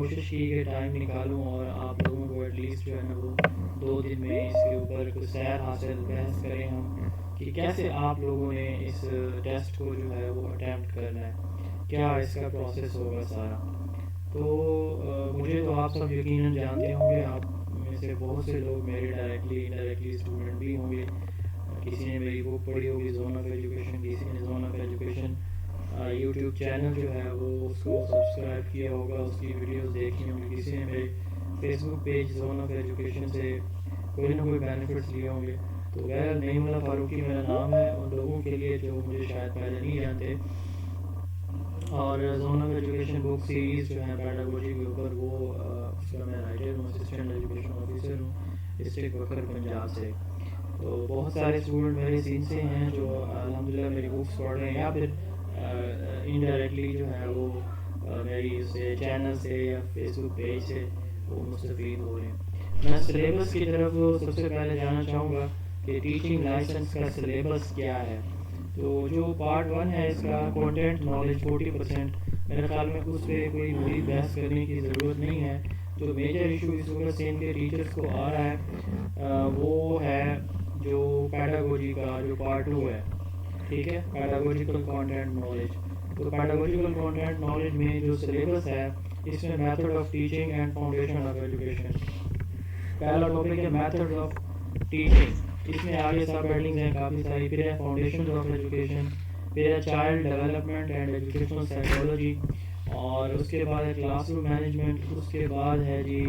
कोशिश की कि टाइम निकालूं और आप लोगों को एटलीस्ट जो है ना वो 2 दिन में इसके ऊपर कुछ सैर हासिल बहस करें हम कि कैसे आप लोगों ने इस टेस्ट को जो है वो अटैम्प्ट करना है, क्या इसका प्रोसेस होगा सारा। तो मुझे तो आप सब यकीनन जानते होंगे, आप में से बहुत से लोग मेरे डायरेक्टली इनडायरेक्टली स्टूडेंट भी होंगे। किसी ने मेरी बुक पढ़ी होगी जोन ऑफ एजुकेशन, किसी ने zone of education YouTube channel जो है वो उसको सब्सक्राइब किया होगा, उसकी वीडियोस देखी होंगी, किसी ने मेरे Facebook page zone of education से कोई ना कोई बेनिफिट्स लिए होंगे। तो गैर नईमुल्ला फारूकी मेरा नाम है उन लोगों के लिए जो मुझे शायद पहले नहीं जानते। और zone of education book series जो है पैडागोजी के ऊपर वो उसका मैं राइटर हूँ, असिस्टेंट एजुकेशन ऑफिसर हूँ डिस्ट्रिक्ट वखर पंजाब से। तो बहुत सारे स्टूडेंट मेरे सीन से हैं जो अल्हम्दुलिल्लाह मेरी बुक्स पढ़ रहे हैं या फिर इनडायरेक्टली जो है वो मेरी उससे चैनल से या फेसबुक पेज से वो मुस्तफ़ीद हो रहे हैं। मैं सिलेबस की तरफ सबसे पहले जाना चाहूँगा कि टीचिंग लाइसेंस का सिलेबस क्या है। तो जो पार्ट 1 है इसका कंटेंट नॉलेज 40%, मेरे ख्याल में उस पर कोई बड़ी बहस करने की ज़रूरत नहीं है। जो मेजर इशू इस वक्त से इनके टीचर्स को आ रहा है वो है जो पैडागोजी का जो पार्ट 2 है, ठीक है, पैडागोजिकल कंटेंट नॉलेज। तो पैडागोजिकल कंटेंट नॉलेज में जो सिलेबस है इसमें method of teaching and foundation of education, पहला टॉपिक है मेथड ऑफ टीचिंग। इसमें आगे सब हेडिंग्स हैं काफ़ी सारी, फिर है फाउंडेशन ऑफ एजुकेशन, फिर है child development and educational psychology, और उसके बाद है क्लासरूम मैनेजमेंट, उसके बाद है जी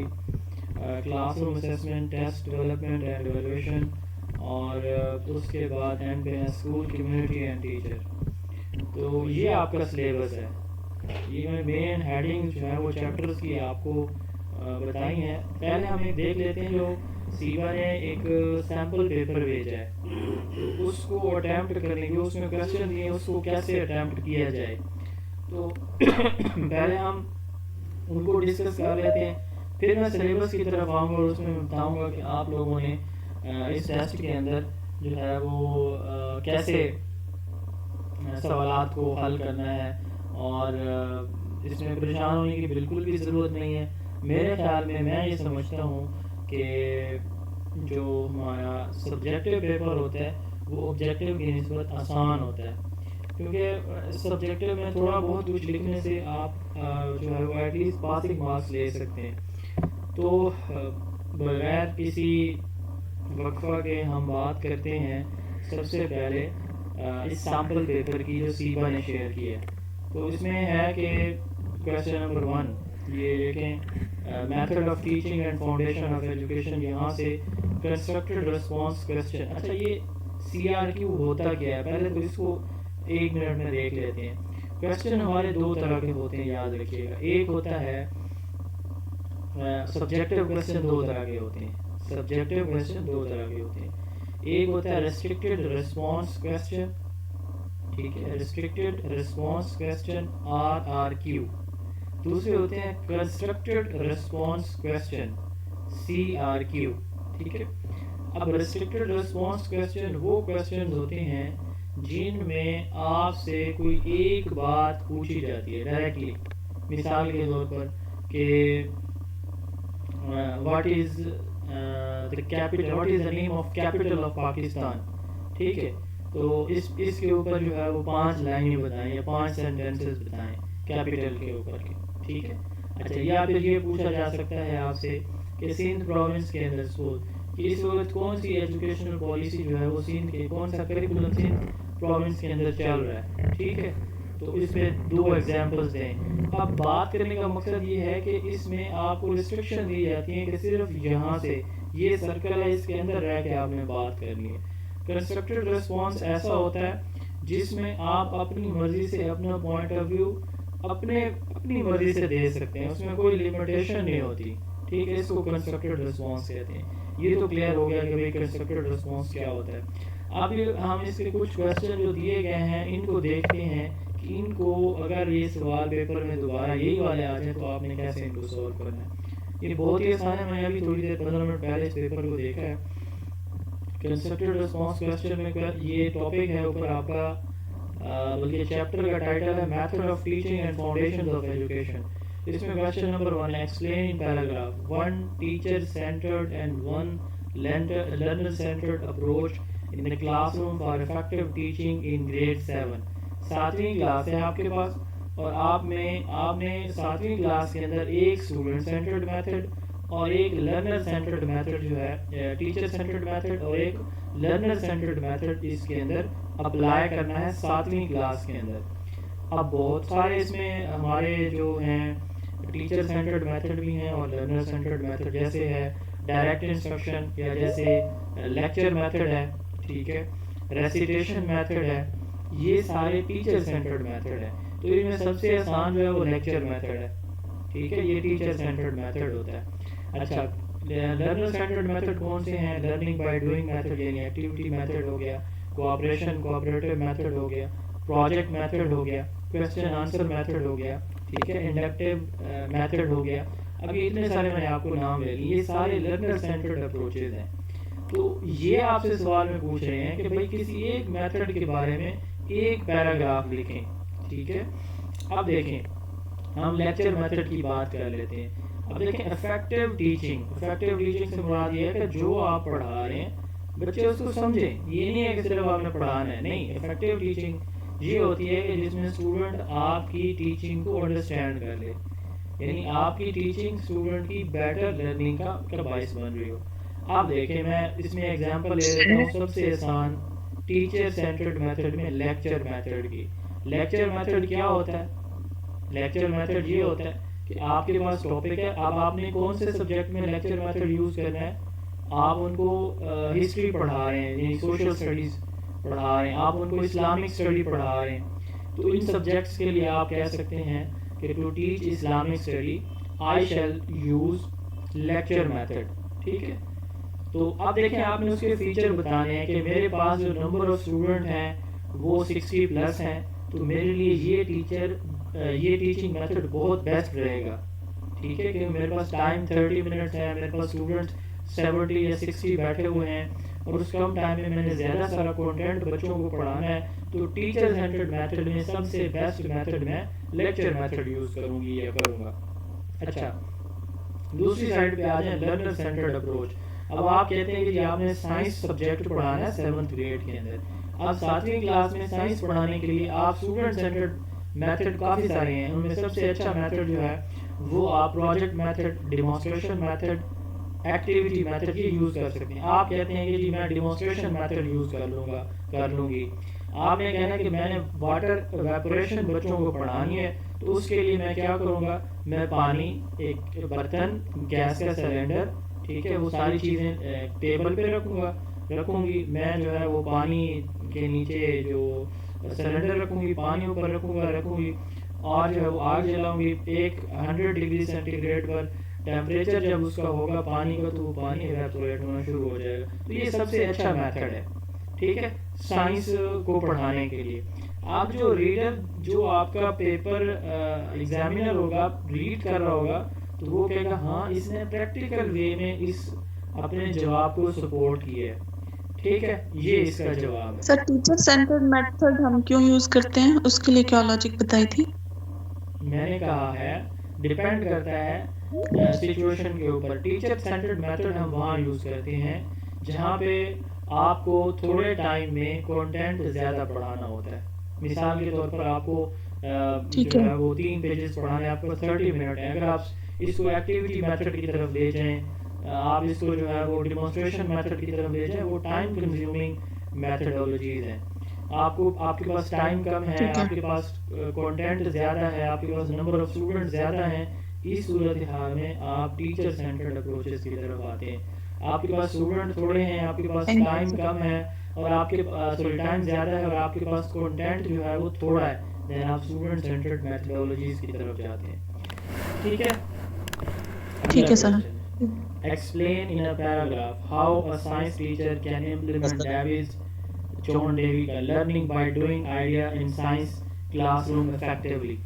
classroom assessment, test development and evaluation, और उसके बाद एंड पे है स्कूल कम्युनिटी एंड टीचर। तो ये आपका सिलेबस है। ये मैं मेन हेडिंग जो है वो चैप्टर्स की आपको बताई हैं। पहले हम एक देख लेते हैं जो सीवा ने एक सैम्पल पेपर भेजा है, उसको अटैम्प्ट करने के उसमें क्वेश्चन दिए, उसको कैसे अटैम्प्ट किया जाए। तो पहले हम उनको डिस्कस कर लेते हैं, फिर मैं सिलेबस की तरफ आऊँगा और उसमें बताऊँगा कि आप लोगों ने इस टेस्ट के अंदर जो है वो कैसे सवालात को हल करना है। और इसमें परेशान होने की बिल्कुल भी ज़रूरत नहीं है। मेरे ख्याल में मैं ये समझता हूँ कि जो हमारा सब्जेक्टिव पेपर होता है वो ऑब्जेक्टिव की निस्बत आसान होता है, क्योंकि सब्जेक्टिव में थोड़ा बहुत कुछ लिखने से आप जो है वो एटलीस्ट पासिंग मार्क्स ले सकते हैं। तो बगैर किसी वक्फा के हम बात करते हैं सबसे पहले इस सैम्पल पेपर की जो सीबा ने शेयर की है। तो इसमें है कि क्वेश्चन नंबर 1 ये देखें, method of teaching and foundation of education, यहाँ से कंस्ट्रक्टेड रिस्पांस क्वेश्चन। अच्छा, ये CRQ होता क्या है, पहले तो इसको 1 मिनट में देख लेते हैं। क्वेश्चन हमारे 2 तरह के होते हैं, याद रखिएगा। एक होता है सब्जेक्टिव क्वेश्चन, 2 तरह के होते हैं। सब्जेक्टिव क्वेश्चन 2 तरह के होते हैं। एक होता है रेस्ट्रिक्टेड रिस्पांस क्वेश्चन, ठीक है, रेस्ट्रिक्टेड रिस्पांस क्वेश्चन RRQ। दूसरे होते हैं कंस्ट्रक्टेड रिस्पांस क्वेश्चन CRQ, ठीक है। अब रेस्ट्रिक्टेड रिस्पांस क्वेश्चन वो क्वेश्चन होते हैं जिनमें आपसे कोई एक बात पूछी जाती है डायरेक्टली। मिसाल के तौर पर कि what is the capital, what is the name of capital of Pakistan, ठीक है। तो इसके ऊपर जो है वो 5 लाइनें बताएं या 5 सेंटेंसेस बताएं कैपिटल के ऊपर के, ठीक है। अच्छा, या फिर ये पूछा जा सकता है आपसे कि सिंध प्रोविंस के अंदर स्कूल कि इस वक्त कौन सी एजुकेशनल पॉलिसी जो है वो सिंध के कौन सा करिकुलम सिंध प्रोविंस के अंदर चल रहा है, ठीक है। तो इस पे 2 एग्जांपल्स दें। अब बात करने का मकसद ये है कि इसमें आपको रिस्ट्रिक्शन दी जाती है कि सिर्फ यहाँ से ये सर्कल है इसके अंदर रह के आपने बात करनी है। कंस्ट्रक्टेड रिस्पांस ऐसा होता है जिसमें आप अपनी मर्जी से अपना पॉइंट ऑफ व्यू अपनी मर्जी से दे सकते हैं, उसमें कोई लिमिटेशन नहीं होती, ठीक है। इसको कंस्ट्रक्टेड रिस्पांस कहते हैं। ये तो क्लियर हो गया कि भाई कंस्ट्रक्टेड रिस्पांस क्या होता है। अब हम इसके कुछ क्वेश्चन जो दिए गए हैं इनको देखते हैं कि इनको अगर ये सवाल पेपर में दोबारा यही वाले आ जाए तो आपने कैसे इनको सॉल्व करना है। ये बहुत ही आसान है। मैं अभी थोड़ी देर 15 मिनट पहले इस पेपर को देखा है। कंस्ट्रक्टेड रिस्पांस क्वेश्चन में ये टॉपिक है ऊपर आपका, बल्कि चैप्टर का टाइटल है method of teaching and foundations of education. इसमें क्वेश्चन नंबर 1 है, explain in paragraph 1 teacher centred and 1 learner centered approach in the classroom for effective teaching in grade 7। 7वीं class है आपके पास और आपने 7वीं क्लास के अंदर एक स्टूडेंट सेंटर्ड मेथड और एक लर्नर सेंटर्ड मेथड जो है, टीचर सेंटर्ड मेथड और एक लर्नर सेंटर्ड मेथड इसके अंदर अप्लाई करना है 7वीं क्लास के अंदर। अब बहुत सारे इसमें हमारे जो हैं टीचर सेंटर्ड मेथड भी हैं और लर्नर सेंटर्ड मेथड, जैसे है डायरेक्ट इंस्ट्रक्शन या जैसे लेक्चर मेथड है, ठीक है, रेसिटेशन मेथड है, ये सारे टीचर सेंटर्ड मेथड है। तो इनमें सबसे आसान जो है वो लेक्चर मेथड है, ठीक है, ये टीचर सेंटर्ड मेथड होता है। अच्छा, लर्नर सेंटर्ड मेथड कौन से हैं? लर्निंग बाय डूइंग मेथड यानी एक्टिविटी मेथड हो गया, कोऑपरेशन कोऑपरेटिव मेथड हो गया, प्रोजेक्ट मेथड हो गया, क्वेश्चन आंसर मेथड हो गया, ठीक है, इंडक्टिव मेथड हो गया। अभी इतने सारे मैंने आपको नाम ले लिए, ये सारे लर्नर सेंटर्ड अप्रोचेज हैं। तो ये आपसे सवाल में पूछ रहे हैं कि भाई किसी एक मेथड के बारे में एक पैराग्राफ लिखें, ठीक है। अब देखें, हम लेक्चर मेथड की बात कर लेते हैं। अब देखें, इफेक्टिव टीचिंग से मुराद ये है कि जो आप पढ़ा रहे हैं बच्चे उसको समझें। ये नहीं है कि सिर्फ आपने पढ़ाना है, नहीं। इफेक्टिव टीचिंग ये होती है कि जिसमें स्टूडेंट आपकी टीचिंग को अंडरस्टैंड कर ले, यानी आपकी टीचिंग स्टूडेंट की बेटर लर्निंग का बायस बन रही हो। आप देखें, मैं इसमें एग्जांपल ले लेता हूँ सबसे आसान टीचर सेंटर्ड मेथड में लेक्चर मेथड की। लेक्चर मेथड क्या होता है? लेक्चर मेथड ये होता है कि आपके पास टॉपिक है, अब आपने कौन से सब्जेक्ट में लेक्चर मेथड यूज करना है। आप उनको हिस्ट्री पढ़ा रहे हैं यानी सोशल स्टडीज पढ़ा रहे हैं, आप उनको इस्लामिक स्टडी पढ़ा रहे हैं, तो इन सब्जेक्ट्स के लिए आप कह सकते हैं कि to teach Islamic study I shall use lecture method, ठीक है। तो अब देखें, आपने उसके फीचर बताने हैं कि मेरे पास जो नंबर ऑफ स्टूडेंट हैं वो 60 प्लस हैं, तो मेरे लिए ये टीचिंग मेथड बहुत बेस्ट रहेगा, ठीक है, क्योंकि मेरे पास टाइम 30 मिनट्स है, मेरे पास स्टूडेंट्स 70 या 60 बैठे हुए हैं और उस कम टाइम में मैंने ज़्यादा सारा कंटेंट बच्चों को पढ़ाना है। तो टीचर सेंटर्ड मेथड में सबसे बेस्ट मेथड मैं लेक्चर मेथड यूज़ करूँगी या करूँगा। अच्छा, दूसरी साइड पे आ जाए, लर्नर सेंटर्ड अप्रोच। अब आप कहते हैं कि आपने साइंस सब्जेक्ट पढ़ाना है 7th ग्रेड के अंदर। अब 7वीं क्लास में साइंस पढ़ाने के लिए आप स्टूडेंट सेंटर्ड मेथड काफ़ी सारे हैं, उनमें सबसे अच्छा मेथड जो है वो आप project method, demonstration method, activity method ये यूज़ कर सकते हैं। आप कहते हैं कि जी मैं डिमॉन्स्ट्रेशन मेथड यूज़ कर लूँगी। आपने कहना कि मैंने वाटर एवेपोरेशन बच्चों को पढ़ानी है, तो उसके लिए मैं क्या करूँगा, मैं पानी, एक बर्तन, गैस का सिलेंडर, ठीक है, वो सारी चीज़ें टेबल पे रखूँगी। मैं जो है वो पानी के नीचे जो सिलेंडर रखूँगी, पानी ऊपर रखूँगी और जो है वो आग जलाऊँगी। 100 डिग्री सेंटीग्रेड पर टेम्परेचर जब उसका होगा पानी का, तो वो पानी इवेपोरेट होना शुरू हो जाएगा। तो ये सबसे अच्छा मेथड है, ठीक है, साइंस को पढ़ाने के लिए। आप जो रीडर, जो आपका पेपर एग्जामिनर होगा, रीड कर रहा होगा, तो वो कहेगा हाँ इसने प्रैक्टिकल वे में इस अपने जवाब को सपोर्ट किया है, ठीक है, ये इसका जवाब है। सर, टीचर सेंटर्ड मेथड हम क्यों यूज करते हैं, उसके लिए क्या लॉजिक बताई थी? मैंने कहा है डिपेंड करता है सिचुएशन के ऊपर। टीचर सेंटर्ड मेथड हम वहाँ यूज़ करते हैं जहाँ पे आपको थोड़े टाइम में कंटेंट ज़्यादा पढ़ाना होता है। मिसाल के तौर पर आपको जो है वो 3 पेजेस पढ़ाने, आपको 30 मिनट है। अगर आप इसको एक्टिविटी मेथड की तरफ ले जाएं, आप इसको जो है वो डिमॉन्स्ट्रेशन मेथड की तरफ ले जाएं, वो टाइम कंज्यूमिंग मेथडोलॉजीज हैं। आपके पास टाइम कम है, आपके पास कंटेंट ज़्यादा है, आपके पास नंबर ऑफ स्टूडेंट ज़्यादा हैं। इस सूरत हाल में आप टीचर सेंटर्ड अप्रोचेस की तरफ आते हैं। आपके पास स्टूडेंट थोड़े हैं, आपके पास टाइम कम है और आपके टाइम ज़्यादा है और आपके पास कंटेंट जो है वो थोड़ा है, देन आप स्टूडेंट सेंटर्ड मेथडोलॉजीज की तरफ जाते हैं, ठीक है sir. Explain in a paragraph how a science teacher can implement John Dewey का learning by doing idea in science classroom effectively।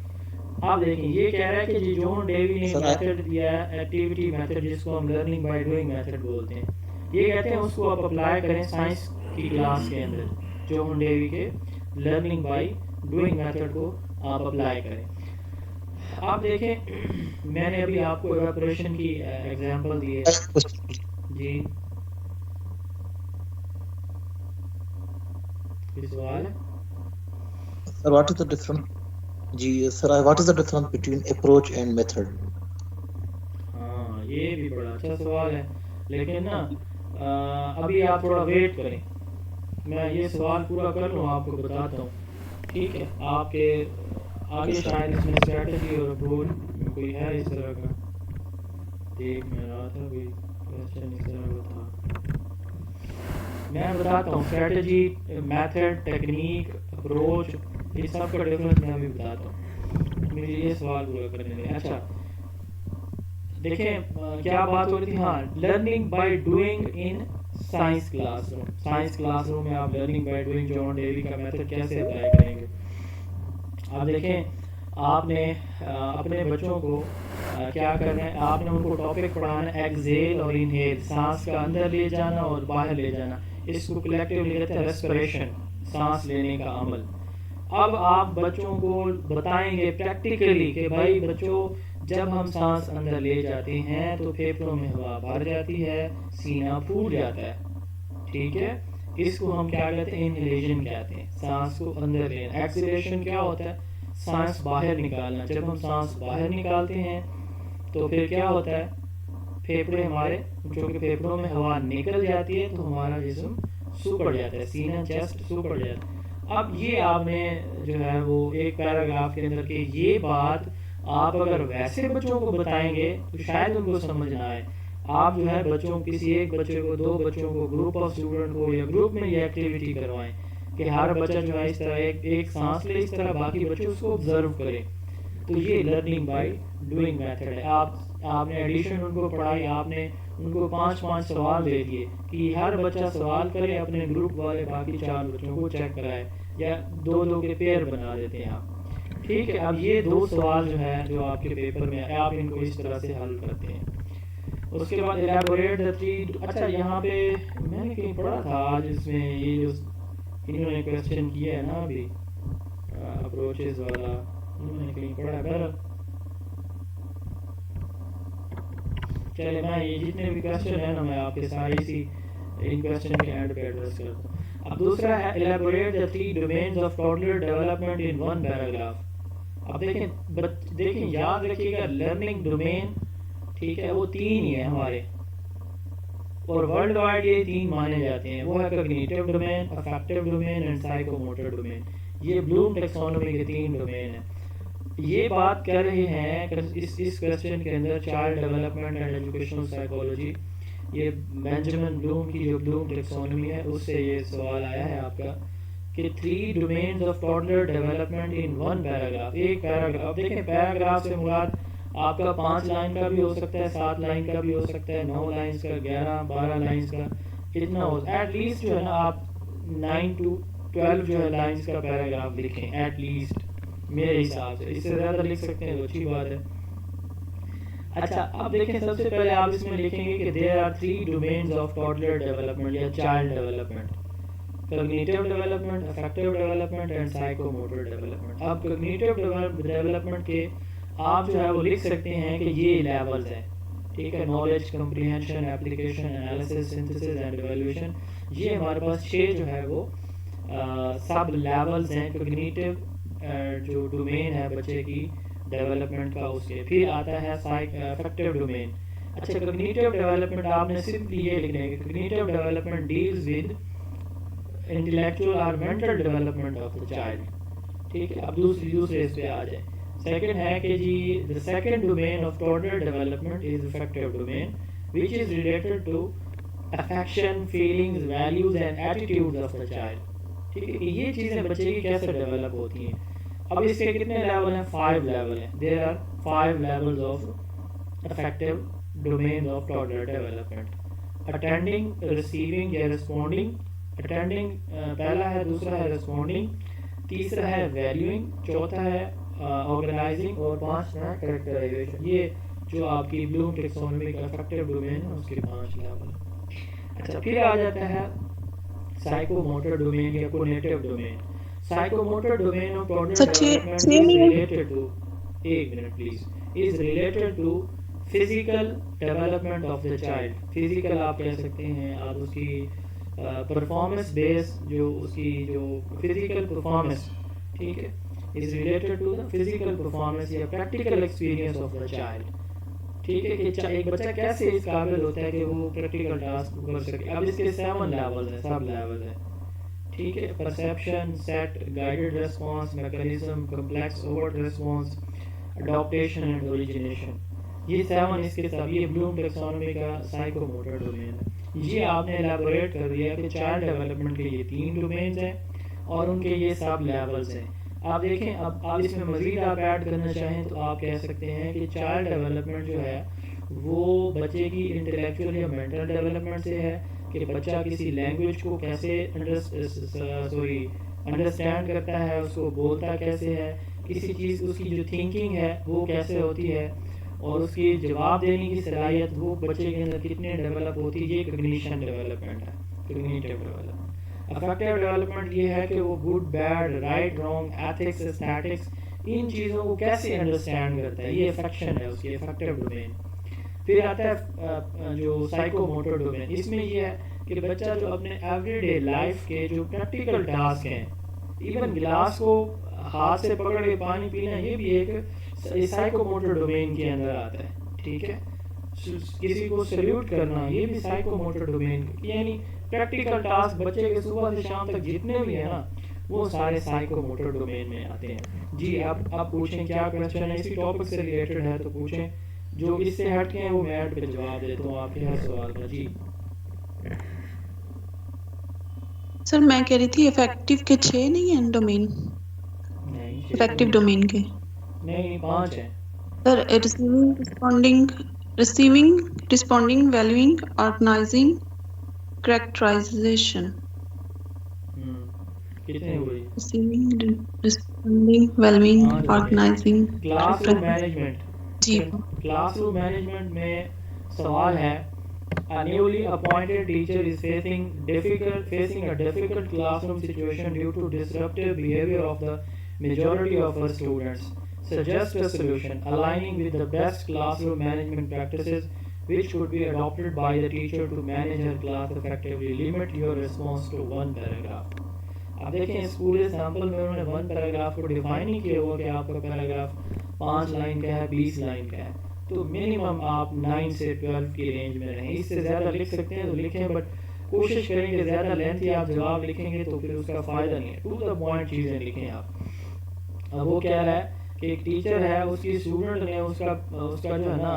आप देखें, ये कह रहा है कि जॉन डेवी ने मेथड दिया है, एक्टिविटी मेथड, जिसको हम लर्निंग बाय डूइंग मेथड बोलते हैं। ये कहते हैं उसको आप अप्लाई करें साइंस की क्लास के अंदर। जॉन डेवी के लर्निंग बाय डूइंग मेथड को आप अप्लाई करें। आप देखें मैंने अभी आपको इवेपोरेशन की एग्जांपल दी है जी। कोई सवाल है? Sir, what is the difference? Sir, what is the difference between approach and method? हाँ ये भी बड़ा अच्छा सवाल है, लेकिन ना अभी आप थोड़ा वेट करें, मैं ये सवाल पूरा कर लूँ आपको बताता हूँ, ठीक है? आपके आगे शायद इसमें स्ट्रेटजी और अप्रोच कोई है इस तरह का, देख मैं रहा था कोई क्वेश्चन इस तरह का था। मैं बताता हूँ स्ट्रेटजी, मेथड, टेक्निक, अप्रोच, इस सब का डिफरेंस मैं अभी बताता हूँ, मुझे ये सवाल पूरा करने दें। अच्छा देखें क्या बात हो रही थी, हाँ learning by doing in science classroom. Science classroom में आप learning by doing John Dewey का मेथड कैसे अप्लाई करेंगे? आप देखें आपने अपने बच्चों को क्या करना है, आपने उनको टॉपिक पढ़ाना है एक्सहेल और इनहेल, सांस का अंदर ले जाना और बाहर ले जाना, इसको कलेक्टिवली कहते हैं रेस्पिरेशन, सांस लेने का अमल। अब आप बच्चों को बताएंगे प्रैक्टिकली कि भाई बच्चों जब हम सांस अंदर ले जाते हैं तो फेफड़ों में हवा भर जाती है, सीना फूल जाता है, ठीक है? इसको हम क्या कहते हैं, इनहेलेशन कहते हैं, सांस को अंदर लेना। एक्सहेलेशन क्या होता है, सांस बाहर निकालना। जब हम सांस बाहर निकालते हैं तो फिर क्या होता है, फेफड़े हमारे, जो कि फेफड़ों में हवा निकल जाती है तो हमारा जिस्म सूखड़ जाता है, सीना चेस्ट सूखड़ जाता है। अब ये आपने जो है वो एक पैराग्राफ के अंदर के ये बात आप अगर वैसे बच्चों को बताएंगे तो शायद उनको समझ ना आए। आप जो है बच्चों, किसी एक बच्चे को, दो बच्चों को, ग्रुप ऑफ स्टूडेंट को या ग्रुप में ये एक्टिविटी करवाएं कि हर बच्चा जो है इस तरह एक सांस ले, इस तरह बाकी बच्चे उसको ऑब्जर्व करें। तो ये लर्निंग बाय डूइंग मेथड है। आपने एडिशन उनको पढ़ाई, आपने उनको 5-5 सवाल दे दिए कि हर बच्चा सवाल करे, अपने ग्रुप वाले बाकी 4 बच्चों को चेक कराए, या 2-2 के पेयर बना देते हैं आप, ठीक है? अब ये 2 सवाल जो है जो आपके पेपर में है, आप इनको इस तरह से हल करते हैं। उसके बाद एलैबोरेट द 3। अच्छा यहाँ पे मैंने कहीं पढ़ा था आज, इसमें ये जो इन्होंने क्वेश्चन किया है ना अभी अप्रोचेस वाला, इन्होंने कहीं पढ़ा कर, चले मैं ये जितने भी क्वेश्चन है ना मैं आपके सारे इसी इन क्वेश्चन के एंड पे एड्रेस करता हूँ। अब दूसरा है elaborate the 3 domains of toddler development in 1 paragraph. अब देखें याद रखिएगा लर्निंग डोमेन, ठीक है, वो 3 ही है हमारे, और वर्ल्ड वाइड ये 3 माने जाते हैं, वो है cognitive domain, affective domain and psychomotor domain. ये ब्लूम टैक्सोनॉमी के 3 डोमेन हैं। ये बात कर रहे हैं इस क्वेश्चन के अंदर child development and educational psychology, ये बेंजामिन ब्लूम की जो ब्लूम टैक्सोनॉमी है उससे ये सवाल आया है आपका कि 3 domains of toddler development in 1 paragraph. एक पैराग्राफ, देखें पैराग्राफ से मुराद आपका 5 लाइन का भी हो सकता है, 7 लाइन का भी हो सकता है, 9 लाइन्स का, 11-12 लाइन्स का, कितना हो एटलीस्ट जो है ना आप 9 to 12 जो है लाइन्स का पैराग्राफ लिखें एटलीस्ट, मेरे हिसाब से। इससे ज़्यादा लिख सकते हैं तो अच्छी बात है। अच्छा अब देखें सबसे पहले आप इसमें लिखेंगे कि there are 3 domains of toddler development या child development, cognitive development, affective development and psychomotor development. अब कॉग्निटिव डेवलपमेंट के आप जो है वो लिख सकते हैं कि ये लेवल्स हैं, ठीक है, knowledge, comprehension, application, analysis, synthesis and evaluation. ये हमारे पास 6 जो है वो सब लेवल्स हैं कॉग्निटिव जो डोमेन है बच्चे की डेवलपमेंट का, उसके फिर आता है अफेक्टिव डोमेन। अच्छा कॉग्निटिव डेवलपमेंट आपने सिंपली ये लिखना है कि cognitive development deals with intellectual और mental development of the child, ठीक है। अब दूसरे इस पे आ जाए, सेकंड है कि जी the second domain of toddler development is affective domain which is related to affection, feelings, values and attitudes of the child, ठीक है, कि ये चीज़ें बच्चे की कैसे डेवलप होती हैं। अब इसके कितने लेवल हैं? 5 लेवल हैं। There are 5 levels of affective domain of toddler development. Attending, receiving या रिस्पॉन्डिंग। अटेंडिंग पहला है, दूसरा है रिस्पॉन्डिंग, तीसरा है वैल्यूइंग, चौथा है ऑर्गेनाइजिंग और 5 है कैरेक्टराइजेशन। ये जो आपकी ब्लूम टैक्सोनॉमी का अफेक्टिव डोमेन है उसके 5 लेवल। अच्छा फिर आ जाता है साइकोमोटर डोमेन या cognitive domain. Psychomotor domain of toddler development is related to एक minute please, is related to physical development of the child. Physical आप कह सकते हैं, आप उसकी परफॉर्मेंस बेस, जो उसकी जो फिजिकल परफॉर्मेंस, ठीक है, is related to the physical performance या practical experience of the child. ठीक है, कि एक बच्चा कैसे इस काबिल होता है कि वो प्रैक्टिकल टास्क कर सके। अब इसके 7 लेवल है, सब लेवल है, ठीक है। Perception, set, guided response, mechanism, complex overt response, adaptation and origination, ये 7 इसके सब, ये ब्लूम टैक्सोनॉमी का साइकोमोटर डोमेन है। ये आपने एलैबोरेट कर दिया कि चाइल्ड डेवलपमेंट के ये 3 डोमेन्स हैं और उनके ये सब लेवल्स हैं। आप देखें, अब इसमें मज़ीद आप ऐड करना चाहें तो आप कह सकते हैं कि चाइल्ड डेवलपमेंट जो है वो बच्चे की इंटेलेक्चुअल या मेंटल डेवलपमेंट से है, कि बच्चा किसी लैंग्वेज को कैसे अंडरस्टैंड करता है, उसको बोलता कैसे है, किसी चीज़ उसकी जो थिंकिंग है वो कैसे होती है, और उसकी जवाब देने की सलाहियत वो बच्चे के अंदर कितने डेवलप होती है। ये कॉग्निशन डेवलपमेंट है, कॉग्निटिव डेवलपमेंट। अफेक्टिव डेवलपमेंट ये है कि वो good bad, right wrong, ethics, aesthetics, इन चीज़ों को कैसे अंडरस्टैंड करता है, ये अफेक्शन है उसकी, अफेक्टिव डोमेन। फिर आता है जो साइकोमोटर डोमेन, इसमें ये है कि बच्चा जो अपने एवरीडे लाइफ के जो प्रैक्टिकल टास्क हैं, इवन गिलास को हाथ से पकड़ के पानी पीना, ये भी एक साइकोमोटर डोमेन के अंदर आता है, ठीक है। किसी को सल्यूट करना, ये भी साइकोमोटर डोमेन, यानी प्रैक्टिकल टास्क बच्चे के सुबह से शाम तक जितने भी है ना, वो सारे साइकोमोटर डोमेन में आते हैं। जी आप पूछें क्या क्वेश्चन है, इसी टॉपिक से रिलेटेड है तो पूछें, जो इससे हट के हैं वो मैं ऐड पे जवाब देता हूँ आपके हर सवाल का। जी सर मैं कह रही थी इफेक्टिव के 6 नहीं है डोमेन, नहीं, इफेक्टिव डोमेन के नहीं 5 है sir. Receiving, responding, valuing, organizing, characterization. कितने हुए? Receiving, responding, valuing, organizing, classroom management. जी क्लासरूम मैनेजमेंट में सवाल है, a newly appointed teacher is facing a difficult classroom situation due to disruptive behavior of the majority of her students. Suggest a solution aligning with the best classroom management practices which could be adopted by the teacher to manage her class effectively. Limit your response to 1 paragraph. अब देखें, school example में उन्होंने 1 paragraph को define नहीं किया हुआ कि आपका पैराग्राफ 5 लाइन का है, 20 लाइन का है, तो मिनिमम आप 9 से 12 की रेंज में रहें। इससे ज़्यादा लिख सकते हैं तो लिखें, बट कोशिश करेंगे ज़्यादा लेंथी आप जवाब लिखेंगे तो फिर उसका फ़ायदा नहीं है। टू द पॉइंट चीज़ें लिखें आप। अब वो कह रहा है कि एक टीचर है, उसकी स्टूडेंट ने उसका जो है ना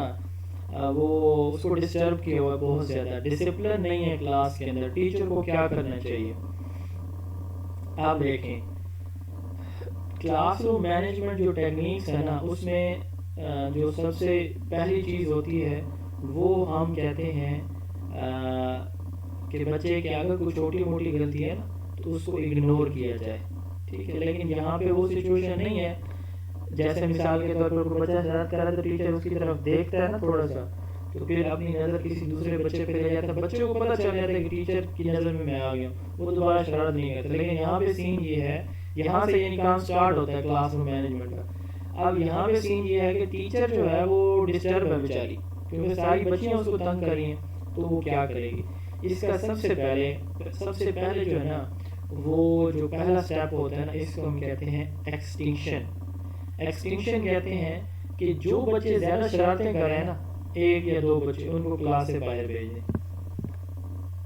वो उसको डिस्टर्ब किया हुआ है बहुत ज़्यादा, डिसिप्लिन नहीं है क्लास के अंदर, टीचर को क्या करना चाहिए। आप देखें, क्लासरूम मैनेजमेंट जो टेक्निक्स है ना, उसमें जो सबसे पहली चीज़ होती है वो हम कहते हैं कि बच्चे के अगर कोई छोटी मोटी गलती है ना तो उसको इग्नोर किया जाए, ठीक है। लेकिन यहाँ पे वो सिचुएशन नहीं है, जैसे मिसाल के तौर पर कोई बच्चा शरारत कर रहा है तो टीचर उसकी तरफ देखता है ना थोड़ा सा, तो फिर अपनी नज़र किसी दूसरे बच्चे पे ले जाता है, बच्चे को पता चल जाता है कि टीचर की नज़र में मैं आ गया, वो दोबारा शरारत नहीं करता। लेकिन यहाँ पे सीन ये है, यहाँ से यानी काम स्टार्ट होता है क्लासरूम मैनेजमेंट का। अब यहाँ पे सीन ये है कि टीचर जो है वो डिस्टर्ब है बेचारी, क्योंकि सारी बच्चियाँ उसको तंग कर रही हैं, तो वो क्या करेगी। इसका सबसे पहले जो है ना, वो जो पहला स्टेप होता है ना, इसको हम कहते हैं एक्सटिंक्शन। एक्सटिंक्शन कहते हैं कि जो बच्चे ज़्यादा शरारतें कर रहे हैं ना, 1 या 2 बच्चे, उनको क्लास से बाहर भेज दें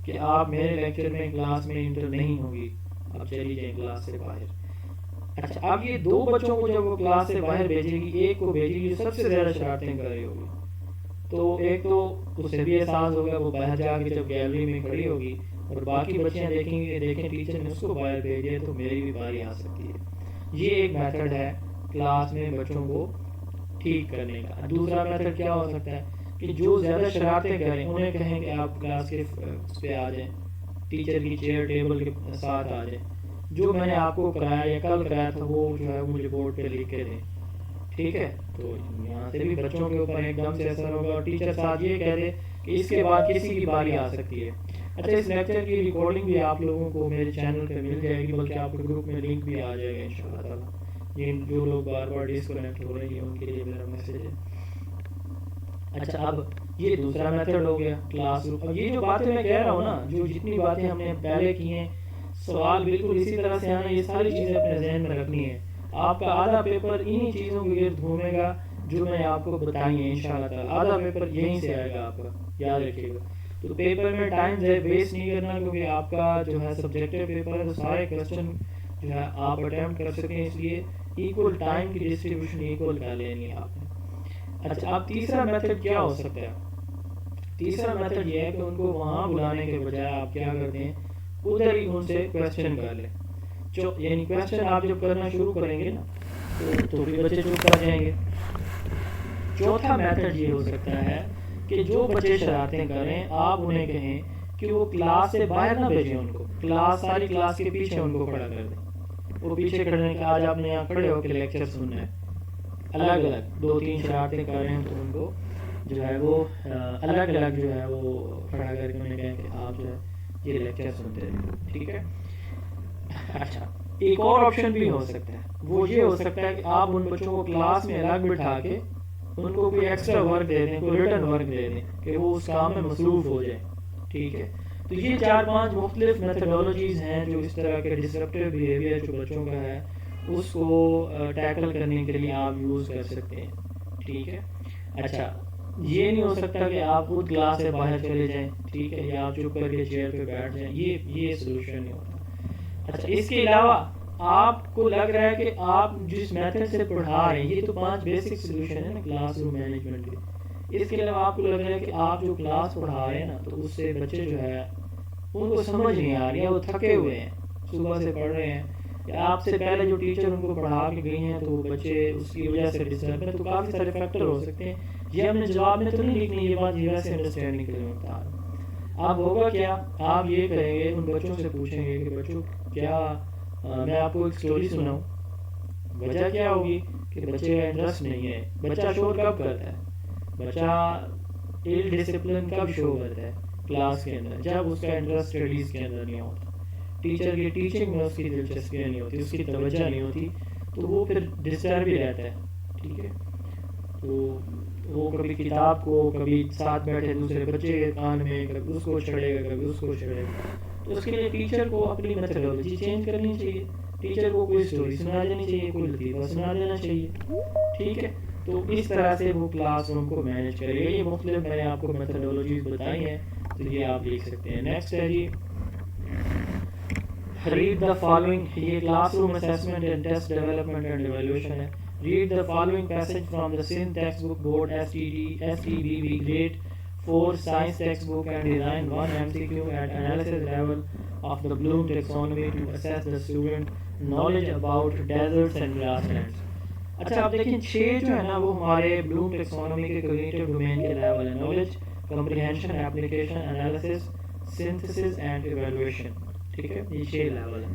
कि आप मेरे लेक्चर में क्लास में इंटर नहीं होगी, आप चली जाएं क्लास से बाहर। अच्छा, अब ये 2 बच्चों को जब वो क्लास से बाहर भेजेगी, एक को भेजेगी जो सबसे ज़्यादा शरारतें कर रही होगी, तो एक तो उसे भी एहसास होगा, वो बाहर जाके जब गैलरी में खड़ी होगी और बाकी बच्चियाँ देखेंगे, देखें टीचर ने उसको बाहर भेज दिया तो मेरी भी बारी आ सकती है। ये एक मेथड है क्लास में बच्चों को ठीक करने का। दूसरा मेथड क्या हो सकता है कि जो ज़्यादा शरारतें करें उन्हें कहें कि आप क्लास के उस पे आ जाएं, टीचर की चेयर टेबल के साथ आ जाएं, जो मैंने आपको कराया या कल कराया था वो जो है मुझे बोर्ड पे लिख के दें, ठीक है। तो यहाँ से भी बच्चों के ऊपर एकदम से असर होगा, और टीचर साथ ये कह दे कि इसके बाद किसी की बारी आ सकती है। अच्छा, इस लेक्चर की रिकॉर्डिंग भी आप लोगों को मेरे चैनल पे मिल जाएगी, बल्कि आपके ग्रुप में लिंक भी आ जाएगा इंशाल्लाह ताला। जो लोग बार बार डिस्कनेक्ट हो रहे हैं उनके लिए मेरा मैसेज है। अच्छा, अब ये दूसरा मेथड हो गया क्लासरूम। अब ये जो बातें मैं कह रहा हूँ ना, जो जितनी बातें हमने पहले की हैं, सवाल बिल्कुल इसी तरह से आना, ये सारी चीज़ें अपने जहन में रखनी है। आपका आधा पेपर इन्हीं चीज़ों के गिर्द घूमेगा जो मैंने आपको बताई है। इंशाल्लाह ताला आधा पेपर यहीं से आएगा आपका, याद रखिएगा। तो पेपर में टाइम वेस्ट नहीं करना, क्योंकि आपका जो है सब्जेक्टिव पेपर है, तो सारे क्वेश्चन जो है आप अटैम्प्ट कर सकें, इसलिए इक्वल टाइम की डिस्ट्रीब्यूशन इक्वल कर लेनी है आपने। अच्छा, अब तीसरा मेथड क्या हो सकता है? तीसरा मेथड ये है कि उनको वहाँ बुलाने के बजाय आप क्या करते हैं, उधर ही उनसे क्वेश्चन कर लें। जो यानी क्वेश्चन आप जब करना शुरू करेंगे ना, तो फिर बच्चे चुप कर जाएंगे। चौथा मेथड ये हो सकता है कि जो बच्चे शरारतें करें, आप उन्हें कहें कि वो क्लास से बाहर ना भेजें उनको, सारी क्लास के पीछे उनको खड़ा कर दें। वो पीछे खड़े कि आज आपने यहाँ खड़े होकर लेक्चर सुनना है। अलग अलग 2-3 शरारतें कर रहे हैं तो उनको जो है वो अलग अलग जो है वो खड़ा करके उन्हें कहें कि आप जो है ये लेक्चर सुनते हैं, ठीक है। अच्छा, एक और ऑप्शन भी हो सकता है, वो ये हो सकता है कि आप उन बच्चों को क्लास में अलग बिठा के उनको कोई एक्स्ट्रा वर्क दे दें, कोई रिटर्न वर्क दे दें कि वो उस काम में मसरूफ हो जाए, ठीक है। तो ये 4-5 मुख्तलिफ मेथडोलॉजीज हैं जो इस तरह के डिसरप्टिव बिहेवियर जो बच्चों का है उसको टैकल करने के लिए आप यूज़ कर सकते हैं, ठीक है। अच्छा, ये नहीं हो सकता कि आप खुद क्लास से बाहर चले जाएं, ठीक है, या आप चुप करके चेयर पे बैठ जाएं, ये सोल्यूशन नहीं होता। अच्छा, इसके अलावा आपको लग रहा है कि आप जिस मेथड से पढ़ा रहे हैं, ये तो 5 बेसिक सोल्यूशन है ना क्लासरूम मैनेजमेंट के। इसके अलावा आपको लग रहा है कि आप जो क्लास पढ़ा रहे हैं ना, तो उससे बच्चे जो है उनको समझ नहीं आ रही है, वो थके हुए हैं, सुबह से पढ़ रहे हैं, या आपसे पहले जो टीचर उनको पढ़ा के गई हैं तो वो बच्चे उसकी वजह से डिस्टर्ब है। तो काफ़ी सारे फैक्टर हो सकते हैं, ये हमने जवाब में तो नहीं लिखनी, ये बात ये वैसे अंडरस्टैंडिंग के लिए बता रहा। अब होगा क्या, आप ये करेंगे, उन बच्चों से पूछेंगे कि बच्चों क्या मैं आपको एक स्टोरी सुनाऊं। वजह क्या होगी कि बच्चे का इंटरेस्ट नहीं है। बच्चा शोर कब करता है, बच्चा इल डिसिप्लिन कब शो करता है क्लास के अंदर, जब उसका इंटरेस्ट स्टडीज़ के अंदर नहीं होता, टीचर की टीचिंग में उसकी दिलचस्पी नहीं होती, उसकी तवज्जो नहीं होती, तो वो फिर डिस्टर्ब ही रहता है, ठीक है। तो वो कभी किताब को, कभी साथ बैठे दूसरे बच्चे के कान में, कभी उसको छेड़ेगा, कभी उसको छेड़ेगा। तो उसके लिए टीचर को अपनी मेथडोलॉजी चेंज करनी चाहिए। टीचर को कोई स्टोरी सुना देनी चाहिए, कोई लतीफ़ा सुना देना चाहिए, ठीक है। तो इस तरह से वो क्लासरूम को मैनेज करेगा। ये मुख्तलिफ मैंने आपको मेथडोलॉजीज बताई हैं, तो ये आप लिख सकते हैं। नेक्स्ट है जी, रीड द फॉलोइंग। ये classroom assessment and test development and evaluation है। Read the following passage from the Sindh text book board STBB grade 4 science textbook and design one MCQ at analysis level of the Bloom taxonomy to assess the student knowledge about deserts and grasslands। अच्छा, आप देखिए 6 जो है ना वो हमारे Bloom taxonomy के cognitive domain के लेवल है, knowledge, comprehension, application, analysis, synthesis and evaluation, ठीक है, ये 6 लेवल है।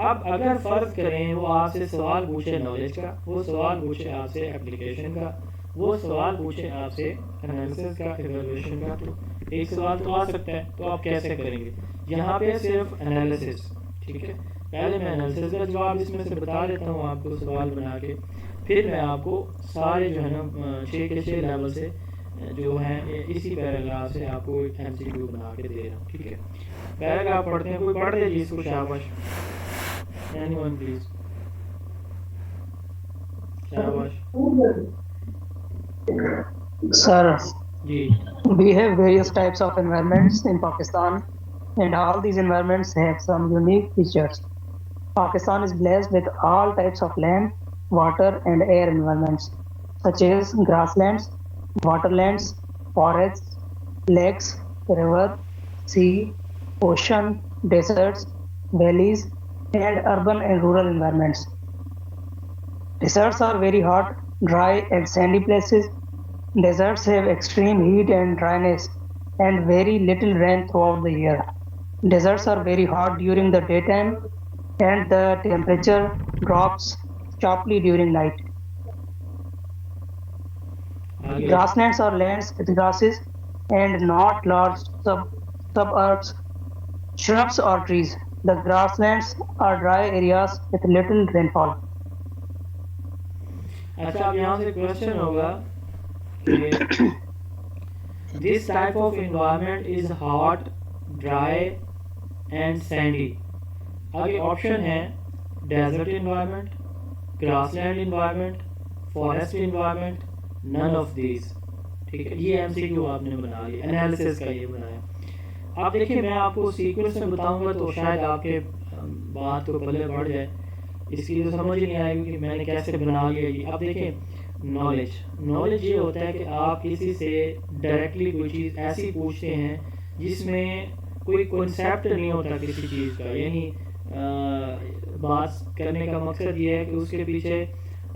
अब अगर फर्ज करें वो आपसे सवाल पूछे नॉलेज का, वो सवाल पूछे आपसे एप्लीकेशन का, वो सवाल पूछे आपसे एनालिसिस का, इवैल्यूएशन का, तो एक सवाल तो आ सकता है, तो आप कैसे करेंगे? यहाँ पे सिर्फ एनालिसिस, ठीक है। पहले मैं एनालिसिस का जवाब इसमें से बता देता हूँ आपको सवाल बना के, फिर मैं आपको सारे जो है ना 6 के 6 लेवल से जो है इसी पैराग्राफ से आपको MCQ बना के दे रहा हूँ, ठीक है। पैराग्राफ पढ़ते हैं, कोई पढ़ दे जी इसको, शाबाश, एनीवन प्लीज, शाबाश। Sir, जी we have various types of environments in Pakistan, and all these environments have some unique features. Pakistan is blessed with all types of land, water, and air environments, such as grasslands, waterlands, forests, lakes, river, sea, ocean, deserts, valleys, and urban and rural environments. Deserts are very hot, dry, and sandy places. Deserts have extreme heat and dryness and very little rain throughout the year. Deserts are very hot during the daytime and the temperature drops sharply during night. आगे। Grasslands are lands with grasses and not large suburbs, shrubs or trees. The grasslands are dry areas with little rainfall. अच्छा, अब यहाँ से question होगा कि this type of environment is hot, dry and sandy. आगे option है desert environment, grassland environment, forest environment, none of these. ठीक है, ये एमसीक्यू आपने बना लिया, एनालिसिस का ये बनाया। आप देखिए, मैं आपको सीक्वेंस में बताऊंगा तो शायद आपके बात को पल्ले बढ़ जाए, इसलिए तो समझ ही नहीं आएगी कि मैंने कैसे बना लिया ये। आप देखिए, नॉलेज ये होता है कि आप किसी से डायरेक्टली कोई चीज़ ऐसी पूछते हैं जिसमें कोई कॉन्सेप्ट नहीं होता किसी चीज़ का, यानी बात करने का मकसद ये है कि उसके पीछे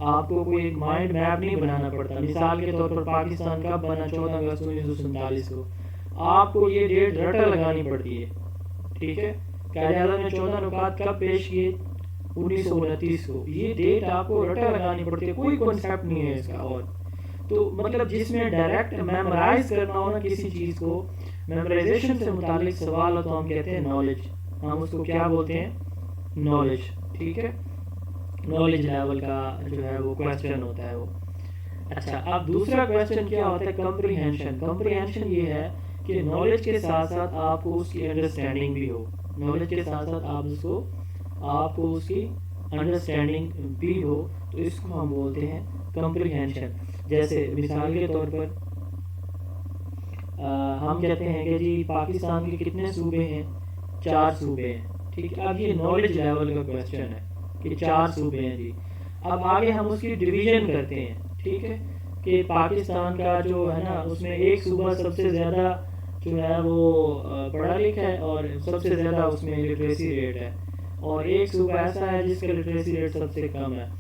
आपको कोई माइंड मैप नहीं बनाना पड़ता। मिसाल के तौर पर पाकिस्तान कब बना, 14 अगस्त 1947 को, आपको ये डेट रटा लगानी पड़ती है। ठीक है, कायदे-ए-आज़म ने 14 नुकात कब पेश किए, 1929 को, ये डेट आपको रटा लगानी पड़ती है, कोई कॉन्सेप्ट नहीं है इसका। और तो मतलब जिसमें डायरेक्ट मेमोराइज करना हो ना किसी चीज़ को, मेमोराइजेशन से मुतालिक सवाल हो तो हम कहते हैं नॉलेज, हम उसको क्या बोलते हैं, नॉलेज। ठीक है, नॉलेज लेवल का जो है वो क्वेश्चन होता है वो। अच्छा, अब दूसरा क्वेश्चन क्या होता है, कम्प्रीहेंशन। कम्प्रीहेंशन ये है कि नॉलेज के साथ साथ आपको उसकी अंडरस्टैंडिंग भी हो, नॉलेज के साथ साथ आपको उसकी अंडरस्टैंडिंग भी हो, तो इसको हम बोलते हैं कम्प्रीहेंशन। जैसे मिसाल के तौर पर हम कहते हैं कि जी पाकिस्तान के कितने सूबे हैं, 4 सूबे हैं। ठीक है, अब ये नॉलेज लेवल का क्वेश्चन है कि 4 सूबे हैं जी। अब आगे हम उसकी डिवीजन करते हैं। ठीक है, कि पाकिस्तान का जो है ना, उसमें एक सूबा सबसे ज़्यादा जो है वो पढ़ा लिखा है और सबसे ज़्यादा उसमें लिटरेसी रेट है, और एक सूबा ऐसा है जिसका लिटरेसी रेट सबसे कम है।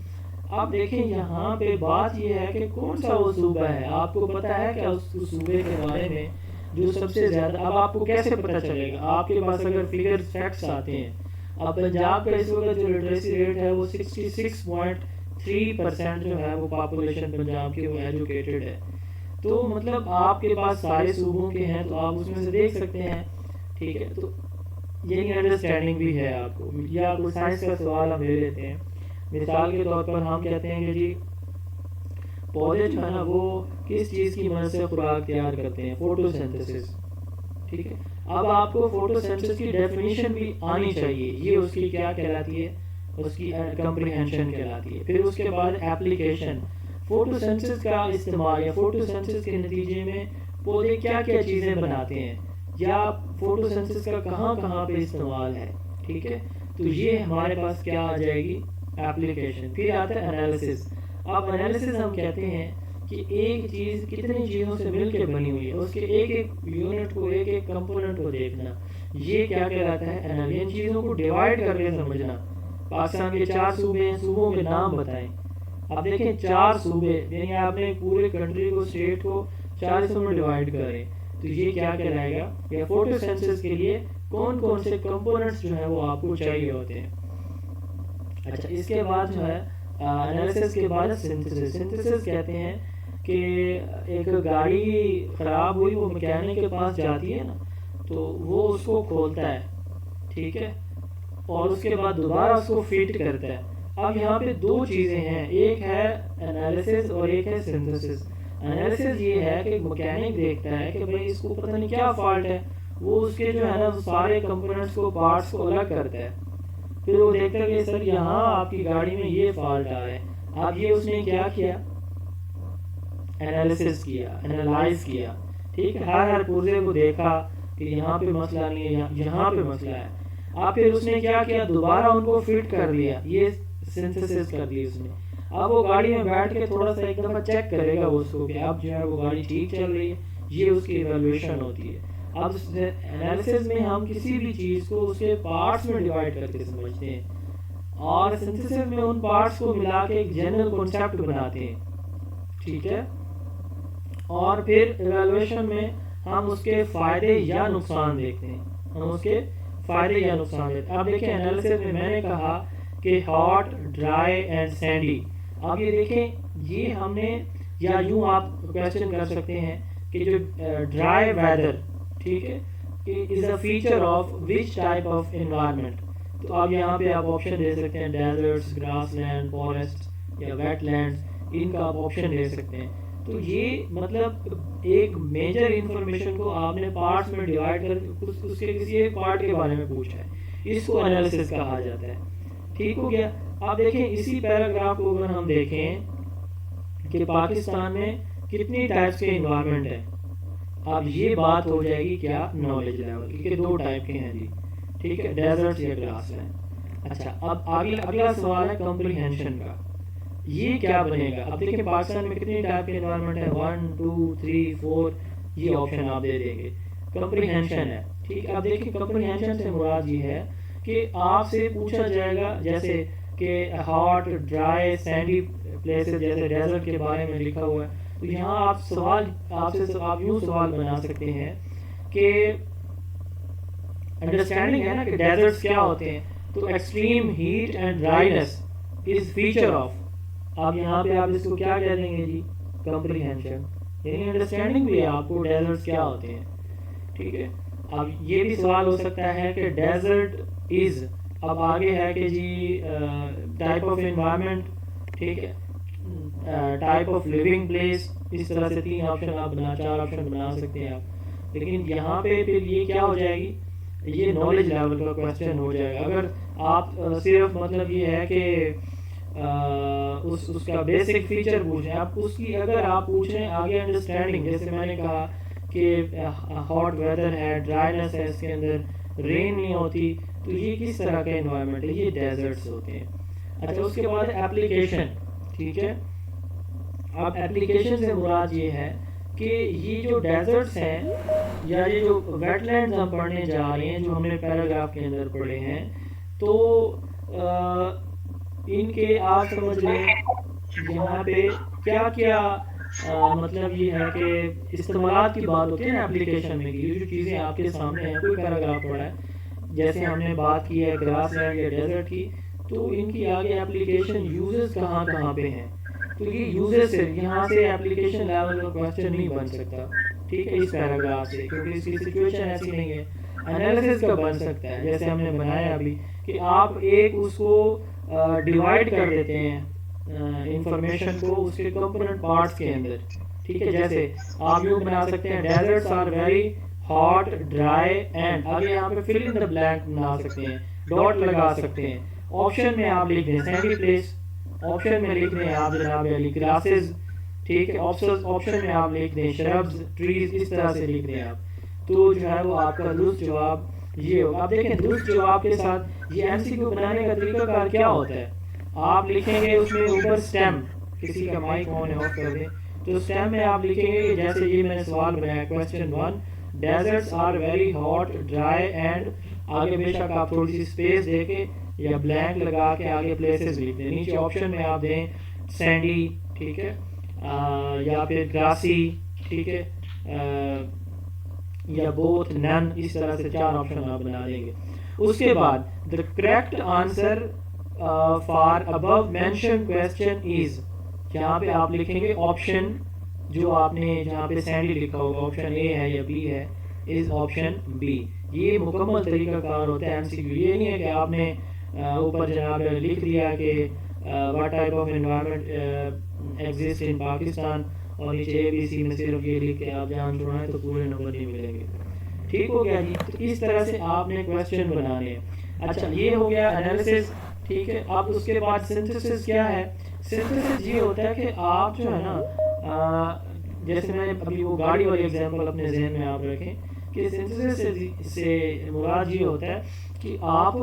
अब देखें, यहाँ पे बात ये है कि कौन सा वो सूबा है, आपको पता है क्या उस सूबे के बारे में जो सबसे ज़्यादा। अब आपको कैसे पता चलेगा, आपके पास अगर फिगर फैक्ट्स आते हैं। अब पंजाब का इस वक्त जो लिटरेसी रेट है वो 66.3% जो है वो पॉपुलेशन पंजाब की वो एजुकेटेड है। तो मतलब आपके पास सारे सूबों के हैं, तो आप उसमें से देख सकते हैं। ठीक है, तो यही अंडरस्टैंडिंग भी है आपको। या कोई साइंस का सवाल हम ले लेते हैं, मिसाल के तौर पर हम कहते हैं कि जी पौधे जो है ना वो किस चीज़ की मदद से खुराक तैयार करते हैं, फोटोसिंथेसिस। ठीक है, अब आपको फोटोसिंथेसिस की डेफिनेशन भी आनी चाहिए, ये उसकी क्या कहलाती है, उसकी कम्प्रीहेंशन कहलाती है। फिर उसके बाद एप्लीकेशन, फोटोसिंथेसिस का इस्तेमाल या फोटोसिंथेसिस के नतीजे में पौधे क्या क्या चीज़ें बनाते हैं, या फोटोसिंथेसिस का कहाँ कहाँ पे इस्तेमाल है। ठीक है, तो ये हमारे पास क्या आ जाएगी, एप्लीकेशन। फिर आता है एनालिसिस। अब एनालिसिस हम कहते हैं कि एक चीज़ कितनी चीज़ों से मिलकर बनी हुई है, उसके एक एक यूनिट को, एक एक कंपोनेंट को देखना, ये क्या कहलाता है, एनालिसिस। इन चीज़ों को डिवाइड करके समझना। पाकिस्तान के 4 सूबे हैं, सूबों के नाम बताएं। अब देखें 4 सूबे, यानी आपने पूरे कंट्री को, स्टेट को 4 हिस्सों में डिवाइड करें, तो ये क्या कहलाएगा, या फोटोसिंथेसिस के लिए कौन कौन से कंपोनेंट्स जो है वो आपको चाहिए होते हैं। अच्छा, इसके बाद जो है एनालिसिस के बाद सिंथेसिस। सिंथेसिस कहते हैं कि एक गाड़ी ख़राब हुई, वो मैकेनिक के पास जाती है ना, तो वो उसको खोलता है। ठीक है, और उसके बाद दोबारा उसको फिट करता है। अब यहाँ पे 2 चीज़ें हैं, एक है एनालिसिस और एक है सिंथेसिस। एनालिसिस ये है कि मैकेनिक देखता है कि भाई इसको पता नहीं क्या फॉल्ट है, वो उसके जो है ना सारे कंपोनेंट्स को, पार्ट्स को अलग करता है। फिर वो देखता है कि सर यहाँ आपकी गाड़ी में ये फॉल्ट आ है। अब ये उसने क्या किया, एनालिसिस किया, एनालाइज किया। ठीक है, हर पुर्जे को देखा कि यहाँ पे मसला नहीं है, यहाँ पे मसला है। अब फिर उसने क्या किया, दोबारा उनको फिट कर लिया, ये सिंथेसिस कर ली उसने। अब वो गाड़ी में बैठ के थोड़ा सा एक दफ़ा चेक करेगा वो उसको कि अब जो है वो गाड़ी ठीक चल रही है, ये उसकी इवैल्यूएशन होती है। अब एनालिसिस में हम किसी भी चीज़ को उसके पार्ट्स में डिवाइड करके समझते हैं, और सिंथेसिस में उन पार्ट्स को मिला के एक जनरल कॉन्सेप्ट बनाते हैं। ठीक है, और फिर इवैल्यूएशन में हम उसके फ़ायदे या नुकसान देखते हैं, हम उसके फ़ायदे या नुकसान देखते हैं। अब देखिए, एनालिसिस में मैंने कहा कि हॉट, ड्राई एंड सैंडी। अब ये देखें, ये हमने, या यूँ आप क्वेश्चन कर सकते हैं कि जो ड्राई वेदर, ठीक है, is a feature of which type of environment. तो अब यहाँ पे आप ऑप्शन दे सकते हैं, डेजर्ट्स, ग्रासलैंड, फॉरेस्ट या वेटलैंड्स। इनका आप ऑप्शन ले सकते हैं। तो ये मतलब एक मेजर इंफॉर्मेशन को आपने पार्ट्स में डिवाइड कर उसके किसी एक पार्ट के बारे में पूछा है, इसको एनालिसिस कहा जाता है। ठीक हो गया। आप देखें इसी पैराग्राफ को अगर हम देखें कि पाकिस्तान में कितनी टाइप्स के इन्वायरमेंट है, अब ये बात हो जाएगी क्या नॉलेज लेवल की, कि 2 टाइप के हैं जी, ठीक है, डेजर्ट या ग्रासलैंड। अच्छा, अब अगला सवाल है कॉम्प्रिहेंशन का, ये क्या बनेगा। अब देखिए पाकिस्तान में कितनी टाइप के एनवायरनमेंट है, 1 2 3 4, ये ऑप्शन आप दे देंगे। कॉम्प्रिहेंशन है, ठीक है। अब देखिए कॉम्प्रिहेंशन से मुराद ये है कि आपसे पूछा जाएगा जैसे कि हॉट, ड्राई, सैंडी प्लेसेस जैसे डेजर्ट के बारे में लिखा हुआ है, तो यहाँ आप आप यूँ सवाल बना सकते हैं कि अंडरस्टैंडिंग है ना कि डेजर्ट्स क्या होते हैं, तो extreme heat and dryness is feature of. अब यहाँ पे आप इसको क्या कह देंगे जी, कॉम्प्रिहेंशन, यानी अंडरस्टैंडिंग भी है आपको डेजर्ट्स क्या होते हैं, ठीक है। अब ये भी सवाल हो सकता है कि डेजर्ट इज, अब आगे है कि जी टाइप ऑफ एनवायरनमेंट, ठीक है, टाइप ऑफ लिविंग प्लेस, इस तरह से 3 ऑप्शन आप 4 ऑप्शन बना सकते हैं आप। लेकिन यहाँ पे फिर ये क्या हो जाएगी, ये नॉलेज लेवल का क्वेश्चन हो जाएगा। अगर आप सिर्फ मतलब ये है कि उसका बेसिक फीचर पूछें, आप उसकी अगर आप पूछें आगे अंडरस्टैंडिंग, जैसे मैंने कहा कि हॉट वेदर है, ड्राइनेस है, इसके अंदर रेन नहीं होती, तो ये किस तरह का एनवायरनमेंट है, ये डेजर्ट्स होते हैं। अच्छा, उसके बाद एप्लीकेशन, ठीक है। अब एप्लीकेशन से मुराद ये है कि ये जो डेजर्ट्स हैं या ये जो वेटलैंड्स हम पढ़ने जा रहे हैं, जो हमने पैराग्राफ के अंदर पढ़े हैं, तो इनके आप समझ लें यहाँ पे क्या क्या मतलब ये है कि इस्तेमाल की बात होती है ना एप्लीकेशन में, ये जो चीज़ें आपके सामने हैं, कोई पैराग्राफ पढ़ा है, जैसे हमने बात की है ग्रासलैंड या डेजर्ट की, तो इनकी आगे एप्लीकेशन यूजेस कहाँ कहाँ पे हैं, तो ये यूजेस से यहाँ से एप्लीकेशन लेवल का क्वेश्चन नहीं बन सकता, ठीक है, इस पैराग्राफ से, क्योंकि इसकी सिचुएशन ऐसी नहीं है। एनालिसिस का बन सकता है, जैसे हमने बनाया अभी कि आप एक उसको डिवाइड कर देते हैं इंफॉर्मेशन को उसके कंपोनेंट पार्ट्स के अंदर, ठीक है। जैसे आप यूँ बना सकते हैं deserts are very hot, dry and, आगे यहाँ पे फिल इन द ब्लैंक बना सकते हैं, डॉट लगा सकते हैं। ऑप्शन में आप लिख दें सैंडी प्लेस, ऑप्शन में लिख दें आप जनाब ग्रासेस, ठीक है, ऑप्शन में आप लिख दें शरब्स, ट्रीज, इस तरह से लिख दें आप, तो जो है वो आपका दुरुस्त जवाब ये होगा। आप देखें दुरुस्त जवाब के साथ ये एमसीक्यू बनाने का तरीकाकार क्या होता है, आप लिखेंगे उसमें ऊपर स्टेम, किसी का माइक ऑन है ऑफ कर दें, तो स्टेम में आप लिखेंगे जैसे ये मैंने सवाल बनाया question 1, deserts are very hot, dry and, आगे बेशक आप थोड़ी सी स्पेस देके या ब्लैंक लगा के आगे प्लेसेस लिख दें। नीचे ऑप्शन में आप दें सैंडी, ठीक है, या फिर ग्रासी, ठीक है, या बोथ, नन, इस तरह से 4 ऑप्शन आप बना देंगे। उसके बाद the correct answer for above mention question is, यहाँ पे आप लिखेंगे ऑप्शन जो आपने जहाँ पे सैंडी लिखा होगा, ऑप्शन ए है या बी है, इज ऑप्शन बी। ये मुकम्मल तरीकाकार होता है एमसीक्यू, ये नहीं है कि आपने ऊपर जनाब लिख दिया कि what type of environment exist in Pakistan और नीचे ABC में सिर्फ ये लिख के आप जान छोड़ाएं तो पूरे नंबर नहीं मिलेंगे, ठीक हो गया जी। तो इस तरह से आपने क्वेश्चन बनाने हैं। अच्छा, ये हो गया एनालिसिस, ठीक है। अब उसके बाद सिंथेसिस क्या है, सिंथेसिस ये होता है कि आप जो है ना जैसे मैंने अभी वो गाड़ी वाली एग्जांपल अपने जहन में आप रखें कि सिंथेसिस से मुराद ये होता है कि आप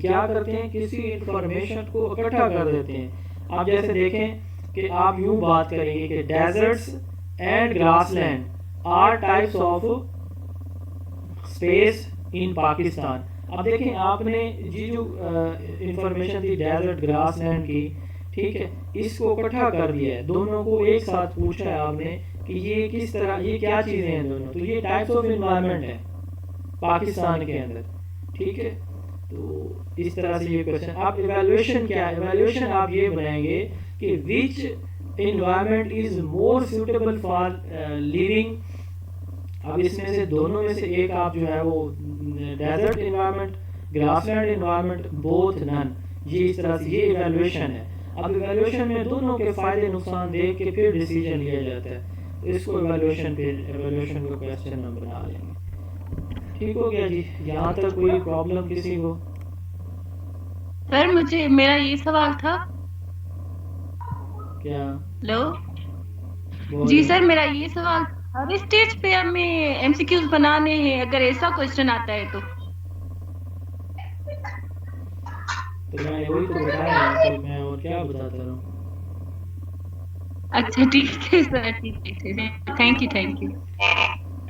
क्या करते हैं, किसी इंफॉर्मेशन को इकट्ठा कर देते हैं। आप जैसे देखें कि आप यूं बात करेंगे कि deserts and grassland are types of space in Pakistan. अब देखें आपने ये जो इंफॉर्मेशन थी डेजर्ट ग्रासलैंड की, ठीक है, इसको इकट्ठा कर दिया है, दोनों को एक साथ पूछा है आपने कि ये किस तरह, ये क्या चीज़ें हैं दोनों, तो ये टाइप्स ऑफ एनवायरनमेंट है पाकिस्तान के अंदर, ठीक है। तो इस तरह से ये क्वेश्चन। आप इवैल्यूएशन क्या है, इवैल्यूएशन आप ये बनाएंगे कि which environment is more suitable for living. अब इसमें से दोनों में से एक आप जो है वो desert environment, grassland environment, both, none, ये इस तरह से ये इवैल्यूएशन है। अब इवैल्यूएशन में दोनों के फ़ायदे नुकसान देख के फिर डिसीजन लिया जाता है, तो इसको इवैल्यूएशन को क्वेश्चन हम बना लेंगे। ठीक हो गया जी, यहाँ तक कोई प्रॉब्लम किसी को? सर मुझे मेरा ये सवाल था। क्या? हेलो बोल। जी सर, मेरा ये सवाल, हर स्टेज पे हमें एमसीक्यूज बनाने हैं अगर ऐसा क्वेश्चन आता है तो मैंने वही तो बताया है, तो मैं और क्या बताता रहूं। अच्छा ठीक है सर, ठीक है, thank you.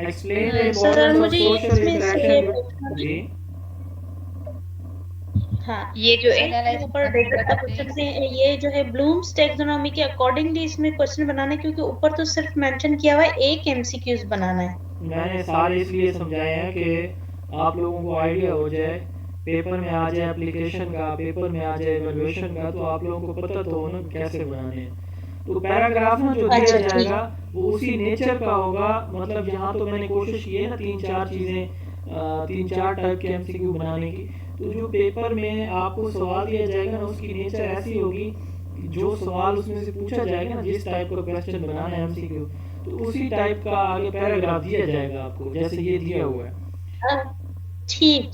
Explain the sir importance of मुझे सोशल इसमें से ये इंटरेक्शन। जी हाँ, ये जो सर एनालाइज ऊपर डेटा का क्वेश्चन से ये जो है ब्लूम्स टैक्सोनॉमी के अकॉर्डिंगली इसमें क्वेश्चन बनाना है, क्योंकि ऊपर तो सिर्फ मेंशन किया हुआ है एक एमसीक्यूज बनाना है। मैंने सारे इसलिए समझाए हैं कि आप लोगों को आइडिया हो जाए, पेपर में आ जाए एप्लीकेशन का, पेपर में आ जाए इवैल्यूएशन का, तो आप लोगों को पता तो हो ना कैसे बनाने हैं। तो पैराग्राफ में जो दिया अच्छा, ठीक। जाएगा वो उसी नेचर का होगा। मतलब यहाँ तो मैंने कोशिश की है ना तीन चार टाइप के एमसीक्यू बनाने की। तो जो पेपर में आपको सवाल दिया जाएगा ना उसकी नेचर ऐसी होगी, जो सवाल उसमें से पूछा जाएगा ना, जिस टाइप का क्वेश्चन बनाना है एमसीक्यू, तो उसी टाइप का आगे पैराग्राफ दिया जाएगा आपको, जैसे ये दिया हुआ है। ठीक,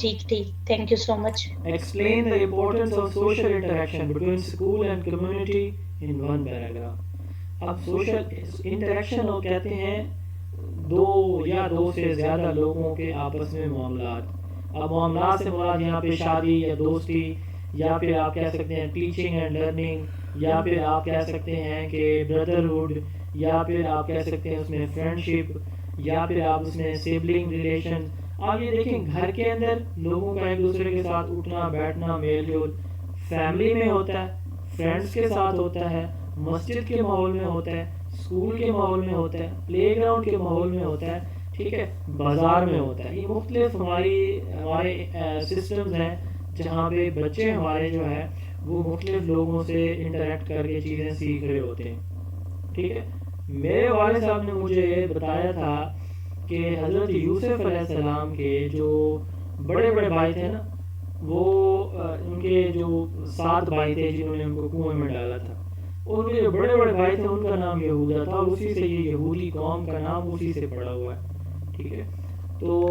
thank you so much. Explain the importance of social interaction between school and community in one paragraph। अब सोशल इंटरेक्शन वो कहते हैं दो या दो से ज़्यादा लोगों के आपस में मामलात। अब मामलात से मुराद यहाँ पे शादी या दोस्ती, या फिर आप कह सकते हैं टीचिंग एंड लर्निंग, या फिर आप कह सकते हैं कि ब्रदरहुड, या फिर आप कह सकते हैं उसमें फ्रेंडशिप, या फिर आप उसमें सिबलिंग रिलेशन। आप ये देखें घर के अंदर लोगों का एक दूसरे के साथ उठना बैठना मेल जोल फैमिली में होता है, फ्रेंड्स के साथ होता है, मस्जिद के माहौल में होता है, स्कूल के माहौल में होता है, प्लेग्राउंड के माहौल में होता है, ठीक है, बाजार में होता है। ये मुख्तलिफ हमारे सिस्टम्स हैं जहाँ पे बच्चे हमारे जो है वो मुख्तलिफ लोगों से इंटरेक्ट करके चीज़ें सीख रहे होते हैं। ठीक है, मेरे वाले साहब ने मुझे बताया था कि हज़रत यूसुफ अलैहिस्सलाम के जो बड़े बड़े भाई थे ना, वो उनके जो 7 भाई थे जिन्होंने उनको कुएं में डाला था, उनके जो बड़े बड़े भाई थे उनका नाम यहूदा था, और उसी से ये यहूदी कौम का नाम उसी से पड़ा हुआ है। ठीक है, तो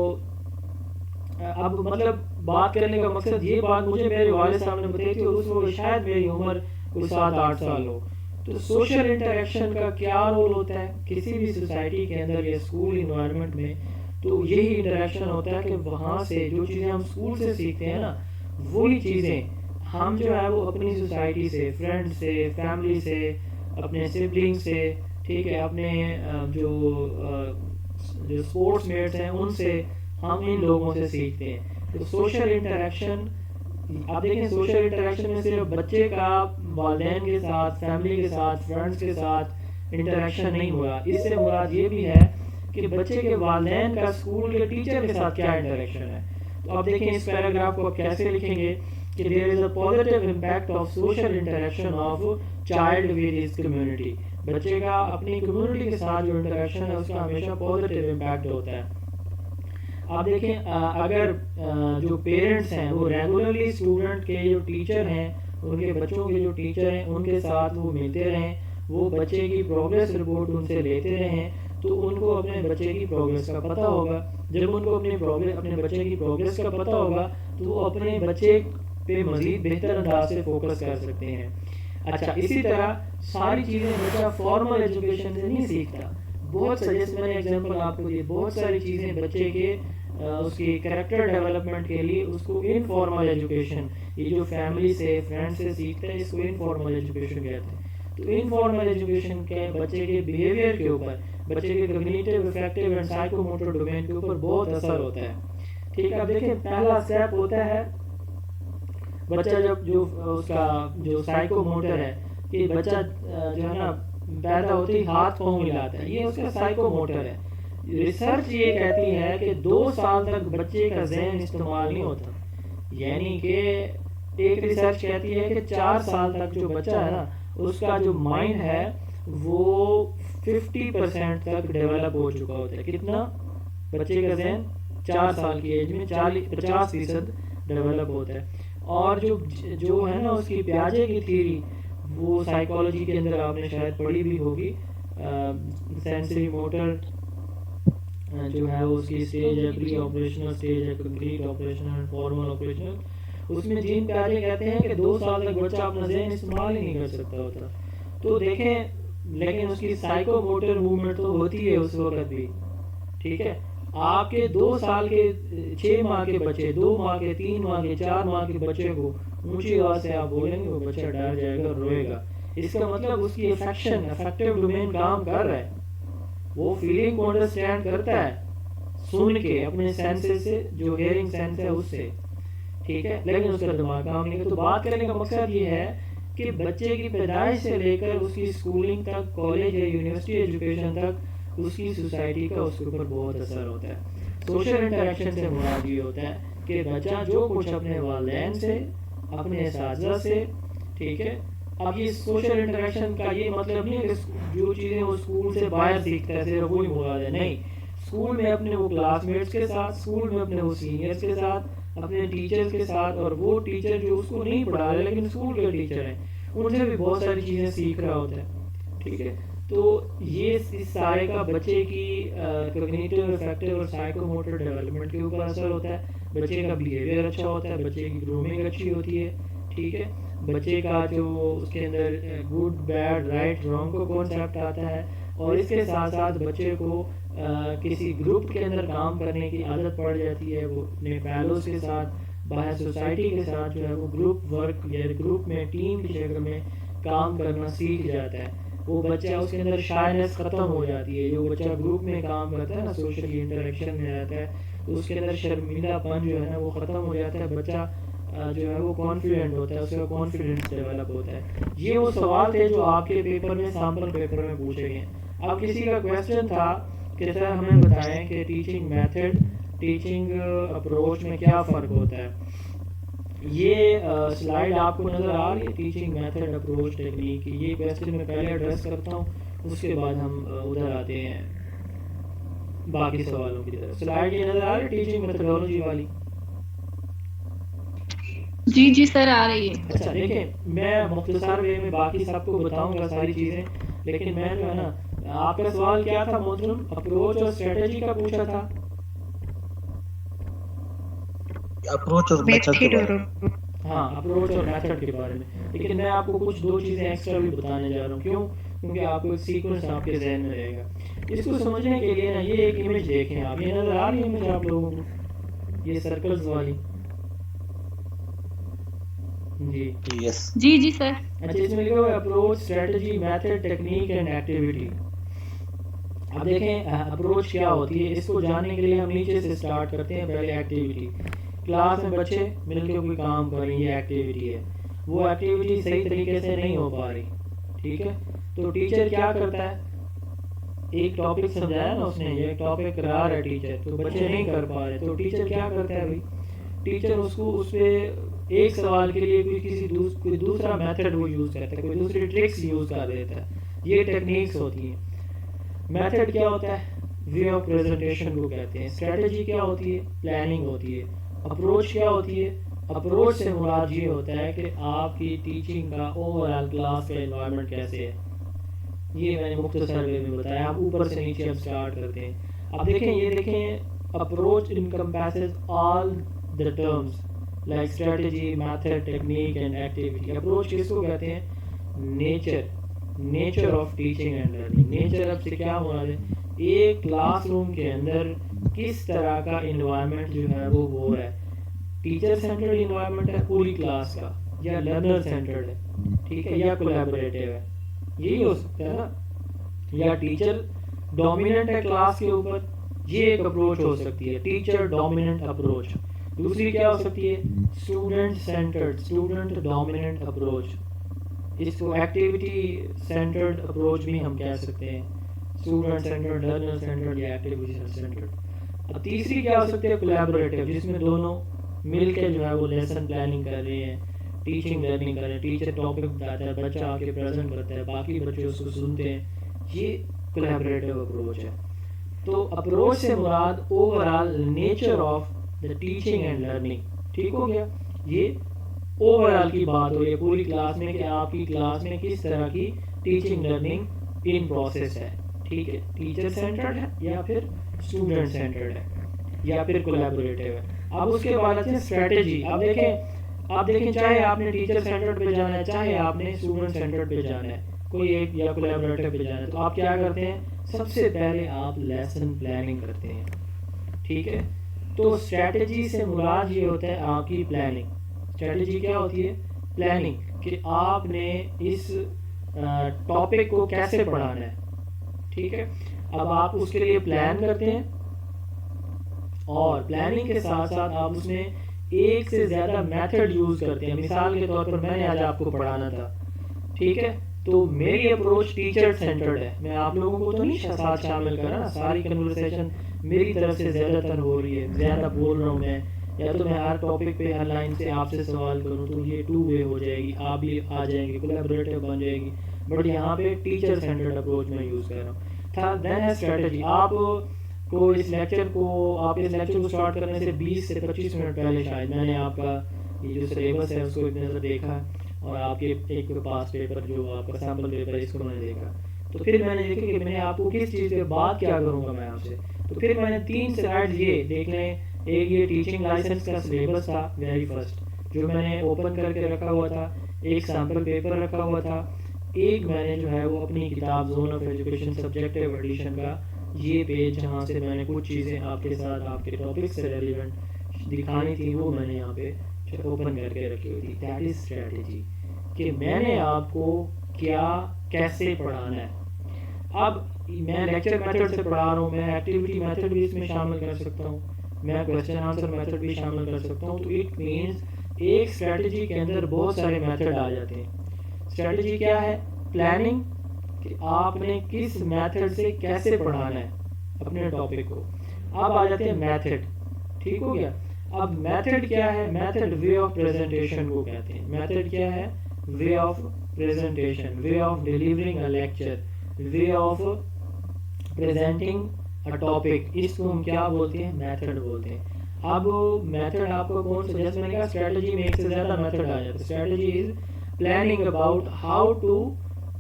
अब मतलब बात करने का मकसद ये बात मुझे मेरे वाले साहब ने बताई थी, उस वक्त शायद मेरी उम्र कोई 7-8 साल हो। तो सोशल इंटरेक्शन का क्या रोल होता है किसी भी सोसाइटी के अंदर या स्कूल इन्वायरमेंट में? तो यही इंटरेक्शन होता है कि वहाँ से जो चीज़ें हम स्कूल से सीखते हैं ना, वही चीज़ें हम जो है वो अपनी सोसाइटी से, फ्रेंड से, फैमिली से, अपने सिबलिंग से, ठीक है, अपने जो स्पोर्ट्स मेट्स हैं उनसे, हम इन लोगों से सीखते हैं। तो सोशल इंटरेक्शन, आप देखें सोशल इंटरेक्शन में सिर्फ बच्चे का वालिदैन के साथ, फैमिली के साथ, फ्रेंड्स के साथ इंटरेक्शन नहीं हुआ, इससे मुराद ये भी है कि बच्चे के वालिदैन का स्कूल के टीचर के साथ क्या इंटरेक्शन है। तो आप देखें इस पैराग्राफ को आप कैसे लिखेंगे कि there is a positive impact of social interaction of child with his community. बच्चे का अपनी कम्युनिटी के साथ जो इंटरेक्शन है उसका हमेशा पॉजिटिव इम्पैक्ट होता है। आप देखें अगर जो पेरेंट्स हैं वो रेगुलरली स्टूडेंट के जो टीचर हैं, उनके बच्चों के जो टीचर हैं उनके साथ वो मिलते रहें, वो बच्चे की प्रोग्रेस रिपोर्ट उनसे लेते रहें, तो उनको अपने बच्चे की प्रोग्रेस का पता होगा। जब उनको अपने बच्चे की प्रोग्रेस का पता होगा तो वो अपने बच्चे पे मजीद बेहतर अंदाज से फोकस कर सकते हैं। अच्छा, इसी तरह सारी चीज़ें बच्चा फॉर्मल एजुकेशन से नहीं सीखता। बहुत सारे, जैसे मैंने एग्जांपल आपको दिए, बहुत सारी चीज़ें बच्चे के उसकी कैरेक्टर डेवलपमेंट के लिए उसको इनफॉर्मल एजुकेशन, ये जो फैमिली से, फ्रेंड से सीखता है, इसको इनफॉर्मल एजुकेशन कहते हैं। तो इनफॉर्मल एजुकेशन के बच्चे के बिहेवियर के ऊपर, बच्चे के cognitive, affective and psychomotor domain के ऊपर बहुत असर होता है। ठीक है, अब देखिए पहला स्टेप होता है बच्चा जब जो उसका जो साइकोमोटर है, कि बच्चा जो है ना पैदा होते ही हाथ पाँव मिलाता है, ये उसका साइकोमोटर है। रिसर्च ये कहती है कि 2 साल तक बच्चे का ज़हन इस्तेमाल नहीं होता, यानी कि एक रिसर्च कहती है कि 4 साल तक जो बच्चा है ना उसका जो माइंड है वो 50% तक डेवलप हो चुका होता है। कितना? बच्चे का जहन 4 साल की एज में 50% डेवलप होता है। और जो है ना उसकी प्याजे की थ्योरी, वो साइकोलॉजी के अंदर आपने शायद पढ़ी भी होगी, सेंसरी मोटर जो है वो उसकी स्टेज है, प्री ऑपरेशनल स्टेज है, कंप्लीट ऑपरेशनल, फॉर्मल ऑपरेशनल। उसमें जीन प्याजे कहते हैं कि 2 साल तक बच्चा अपना ज़हन इस्तेमाल ही नहीं कर सकता होता। तो देखें, लेकिन उसकी साइको मोटर मूवमेंट तो होती है उस वक्त भी, ठीक है। आपके 2 साल के 6 माह के बच्चे, 2 माह के, 3 माह के, 4 माह के बच्चे को ऊंची आवाज से आप बोलेंगे, वो बच्चा डर जाएगा और रोएगा। इसका मतलब उसकी अफेक्टिव डोमेन काम कर रहा है, वो फीलिंग को अंडरस्टैंड करता है सुन के अपने सेंसेस से, जो हियरिंग सेंस है उससे, ठीक है, लेकिन उसका दिमाग काम नहीं करता। तो बात करने का मकसद ये है कि बच्चे की पैदाइश से लेकर उसकी स्कूलिंग तक, कॉलेज या यूनिवर्सिटी एजुकेशन तक उसकी सोसाइटी का उसके ऊपर बहुत असर होता है। सोशल इंटरेक्शन से मुराद ये होता है कि बच्चा जो कुछ अपने वालिदैन से, अपने असातिज़ा से, ठीक है। अब ये सोशल इंटरेक्शन का ये मतलब नहीं है कि जो चीज़ें वो स्कूल से बाहर सीखता है सिर्फ वही मुराद है, नहीं। स्कूल में अपने वो क्लासमेट्स के साथ, स्कूल में अपने वो सीनियर्स के साथ, अपने टीचर्स के साथ, और वो टीचर जो उसको नहीं पढ़ा रहे लेकिन स्कूल के टीचर हैं, उनसे भी बहुत सारी चीज़ें सीख रहा होता है, ठीक है। तो ये इस सारे का बच्चे की कॉग्निटिव, अफेक्टिव और साइकोमोटर डेवलपमेंट के ऊपर असर होता है। बच्चे का बिहेवियर अच्छा होता है, बच्चे की ग्रूमिंग अच्छी होती है, ठीक है। बच्चे का जो उसके अंदर गुड, बैड, राइट, रॉन्ग का कॉन्सेप्ट आता है, और इसके साथ साथ बच्चे को किसी ग्रुप के अंदर काम करने की आदत पड़ जाती है। वो अपने फैलोज के साथ, बाहर सोसाइटी के साथ जो है वो ग्रुप वर्क या ग्रुप में, टीम की शक्ल में काम करना सीख जाता है। वो बच्चा, उसके अंदर शायनेस ख़त्म हो जाती है। जो बच्चा ग्रुप में काम करता है ना, सोशली इंटरेक्शन में रहता है, तो उसके अंदर शर्मिंदापन जो है ना वो ख़त्म हो जाता है। बच्चा जो है वो कॉन्फिडेंट होता है, उसका कॉन्फिडेंस डेवलप होता है। ये वो सवाल थे जो आपके पेपर में, सैम्पल पेपर में पूछे गए। अब किसी का क्वेश्चन था कि सर हमें बताएं कि टीचिंग मेथड, टीचिंग अप्रोच में क्या फ़र्क होता है। ये स्लाइड आपको नज़र आ रही है, टीचिंग मेथड, अप्रोच, टेक्निक। ये क्वेश्चन मैं पहले एड्रेस करता हूँ, उसके बाद हम उधर आते हैं बाकी सवालों की तरफ। स्लाइड ये नज़र आ रही है टीचिंग मेथडोलॉजी वाली? जी जी सर, आ रही है। अच्छा, देखें, मैं मुख्तसर वे में बाकी सबको बताऊंगा सारी चीज़ें, लेकिन मैं जो है ना, आपका सवाल क्या था मोहतरम? अप्रोच और स्ट्रेटजी का पूछा था। अप्रोच और मेथड के बारे में। हाँ, अप्रोच और मेथड के बारे में। लेकिन मैं आपको कुछ 2 चीज़ें एक्स्ट्रा भी बताने जा रहा हूँ। क्यों? क्योंकि आपको एक सीक्वेंस आपके जहन में रहेगा। इसको समझने के लिए ना, ये एक इमेज देखें आप। ये नज़र आ रही है इमेज आप लोगों को, ये सर्कल्स वाली? जी यस जी जी सर। अच्छा, इसमें लिखा हुआ है approach, strategy, method, technique and activity. अब देखें अप्रोच क्या होती है, इसको जानने के लिए हम नीचे से स्टार्ट करते हैं। पहले एक्टिविटी, क्लास में बच्चे मिलकर कोई काम कर रहे हैं, ये एक्टिविटी है। वो एक्टिविटी सही तरीके से नहीं हो पा रही, ठीक है। तो टीचर क्या करता है, एक टॉपिक समझाया ना उसने, ये टॉपिक करा रहा है टीचर, तो बच्चे नहीं कर पा रहे, तो टीचर क्या करता है भाई, टीचर उसको उस पर एक सवाल के लिए कोई दूसरा मेथड वो यूज़ करता है, कोई दूसरी ट्रिक्स यूज़ कर देता है। ये टेक्निक्स होती हैं। मेथड क्या होता है, वे ऑफ प्रेजेंटेशन को कहते हैं। स्ट्रेटजी क्या होती है, प्लानिंग होती है। अप्रोच क्या होती है, अप्रोच से मुराद ये होता है कि आपकी टीचिंग का ओवरऑल क्लास का एनवायरनमेंट कैसे है। ये मैंने मुख्तसर वे में बताया। आप ऊपर से नीचे अब स्टार्ट करते हैं। अब देखें, ये देखें, approach encompasses all the terms like strategy, method, technique and activity. Approach किसको कहते हैं, nature of teaching and learning. Nature अब से क्या हुआ है, एक क्लासरूम के अंदर किस तरह का इन्वायरमेंट जो है वो हो रहा है। टीचर सेंटर्ड इन्वायरमेंट है पूरी क्लास का, या लर्नर सेंटर्ड है, ठीक है, या कोलैबोरेटिव है, यही हो सकता है ना। या टीचर डोमिनेंट है क्लास के ऊपर, ये एक अप्रोच हो सकती है, टीचर डोमिनेंट अप्रोच। दूसरी क्या हो सकती है, student centred, student dominant approach. इसको एक्टिविटी सेंटर्ड अप्रोच भी हम कह सकते हैं, स्टूडेंट सेंटर्ड, लर्नर सेंटर्ड या एक्टिविटी सेंटर्ड। अब तीसरी क्या हो सकती है, कोलैबोरेटिव, जिसमें दोनों मिलकर जो है वो लेसन प्लानिंग कर रहे हैं, टीचिंग लर्निंग कर रहे हैं। टीचर टॉपिक बताता है, बच्चा आके प्रेजेंट करता है, बाकी बच्चे उसको सुनते हैं। ये कोलैबोरेटिव अप्रोच है। तो अप्रोच से मुराद overall nature of the teaching and learning, ठीक हो गया। ये ओवरऑल की बात हो रही है पूरी क्लास में कि आपकी क्लास में किस तरह की टीचिंग लर्निंग इन प्रोसेस है, ठीक है, टीचर सेंटर्ड है या फिर स्टूडेंट सेंटर्ड है या फिर कोलैबोरेटिव है। अब उसके बाद आते हैं स्ट्रेटेजी। आप देखें चाहे आपने टीचर सेंटर्ड पे जाना है चाहे आपने स्टूडेंट सेंटर्ड पे जाना है, कोई एक या कोलैबोरेटिव पे जाना है, तो आप क्या करते हैं, सबसे पहले आप लेसन प्लानिंग करते हैं, ठीक है। तो स्ट्रेटेजी से मुराद ये होता है आपकी प्लानिंग। स्ट्रेटेजी क्या होती है, प्लानिंग, कि आपने इस टॉपिक को कैसे पढ़ाना है, ठीक है। अब आप उसके लिए प्लान करते हैं और प्लानिंग के साथ साथ आप उसमें एक से ज़्यादा मेथड यूज़ करते हैं। मिसाल के तौर पर मैंने आज आपको पढ़ाना था, ठीक है, तो मेरी अप्रोच टीचर सेंटर्ड है। मैं आप लोगों को तो नहीं साथ शामिल कर रहा, सारी कन्वर्सेशन मेरी तरफ से ज़्यादातर हो रही है, ज़्यादा बोल रहा हूँ मैं, या तो मैं हर टॉपिक पे हर लाइन से आपसे सवाल करूँ तो ये 2 वे हो जाएगी, आप भी आ जाएंगे, कोलैबोरेटिव बन जाएगी। बट यहाँ पे टीचर सेंटर्ड अप्रोच मैं यूज़ कर रहा हूँ। देन है स्ट्रेटजी। आप को इस लेक्चर को स्टार्ट करने से 20 से 25 मिनट पहले शायद मैंने आपका ये जो सिलेबस है उसको एक नज़र देखा और आपके एक पास पेपर जो आपका सैम्पल पेपर है इसको मैंने देखा। तो फिर मैंने देखा कि मैंने आपको किस चीज़ पे बात क्या करूँगा मैं आपसे। तो फिर मैंने 3 स्लाइड्स ये देख लें, एक ये टीचिंग लाइसेंस का सिलेबस था वेरी फर्स्ट जो मैंने ओपन करके रखा हुआ था, एक सैम्पल पेपर रखा हुआ था, एक मैंने जो है वो अपनी किताब zone of education subjective edition का ये पेज जहाँ से मैंने कुछ चीज़ें आपके साथ आपके टॉपिक से रेलिवेंट दिखानी थी वो मैंने यहाँ पे ओपन करके रखी हुई थी। दैट इज स्ट्रेटजी, कि मैंने आपको क्या कैसे पढ़ाना है। अब मैं लेक्चर मेथड से पढ़ा रहा हूँ, मैं एक्टिविटी मेथड भी इसमें शामिल कर सकता हूँ, मैं क्वेश्चन आंसर मेथड भी शामिल कर सकता हूँ। तो इट मीन्स एक स्ट्रेटजी के अंदर बहुत सारे मेथड आ जाते हैं। स्ट्रेटजी क्या है, प्लानिंग, कि आपने किस मेथड से कैसे पढ़ाना है अपने टॉपिक को। अब आ जाते हैं मेथड, ठीक हो गया। अब मेथड क्या है, मेथड वे ऑफ प्रेजेंटेशन को कहते हैं। मेथड क्या है, way of presentation, way of delivering a lecture, way of presenting a topic, इसको हम क्या बोलते हैं, मेथड बोलते हैं। अब मेथड आपको कौन सा, जैसे मैंने कहा स्ट्रेटजी में एक से ज्यादा मेथड आ जाता है। Strategy is planning about how to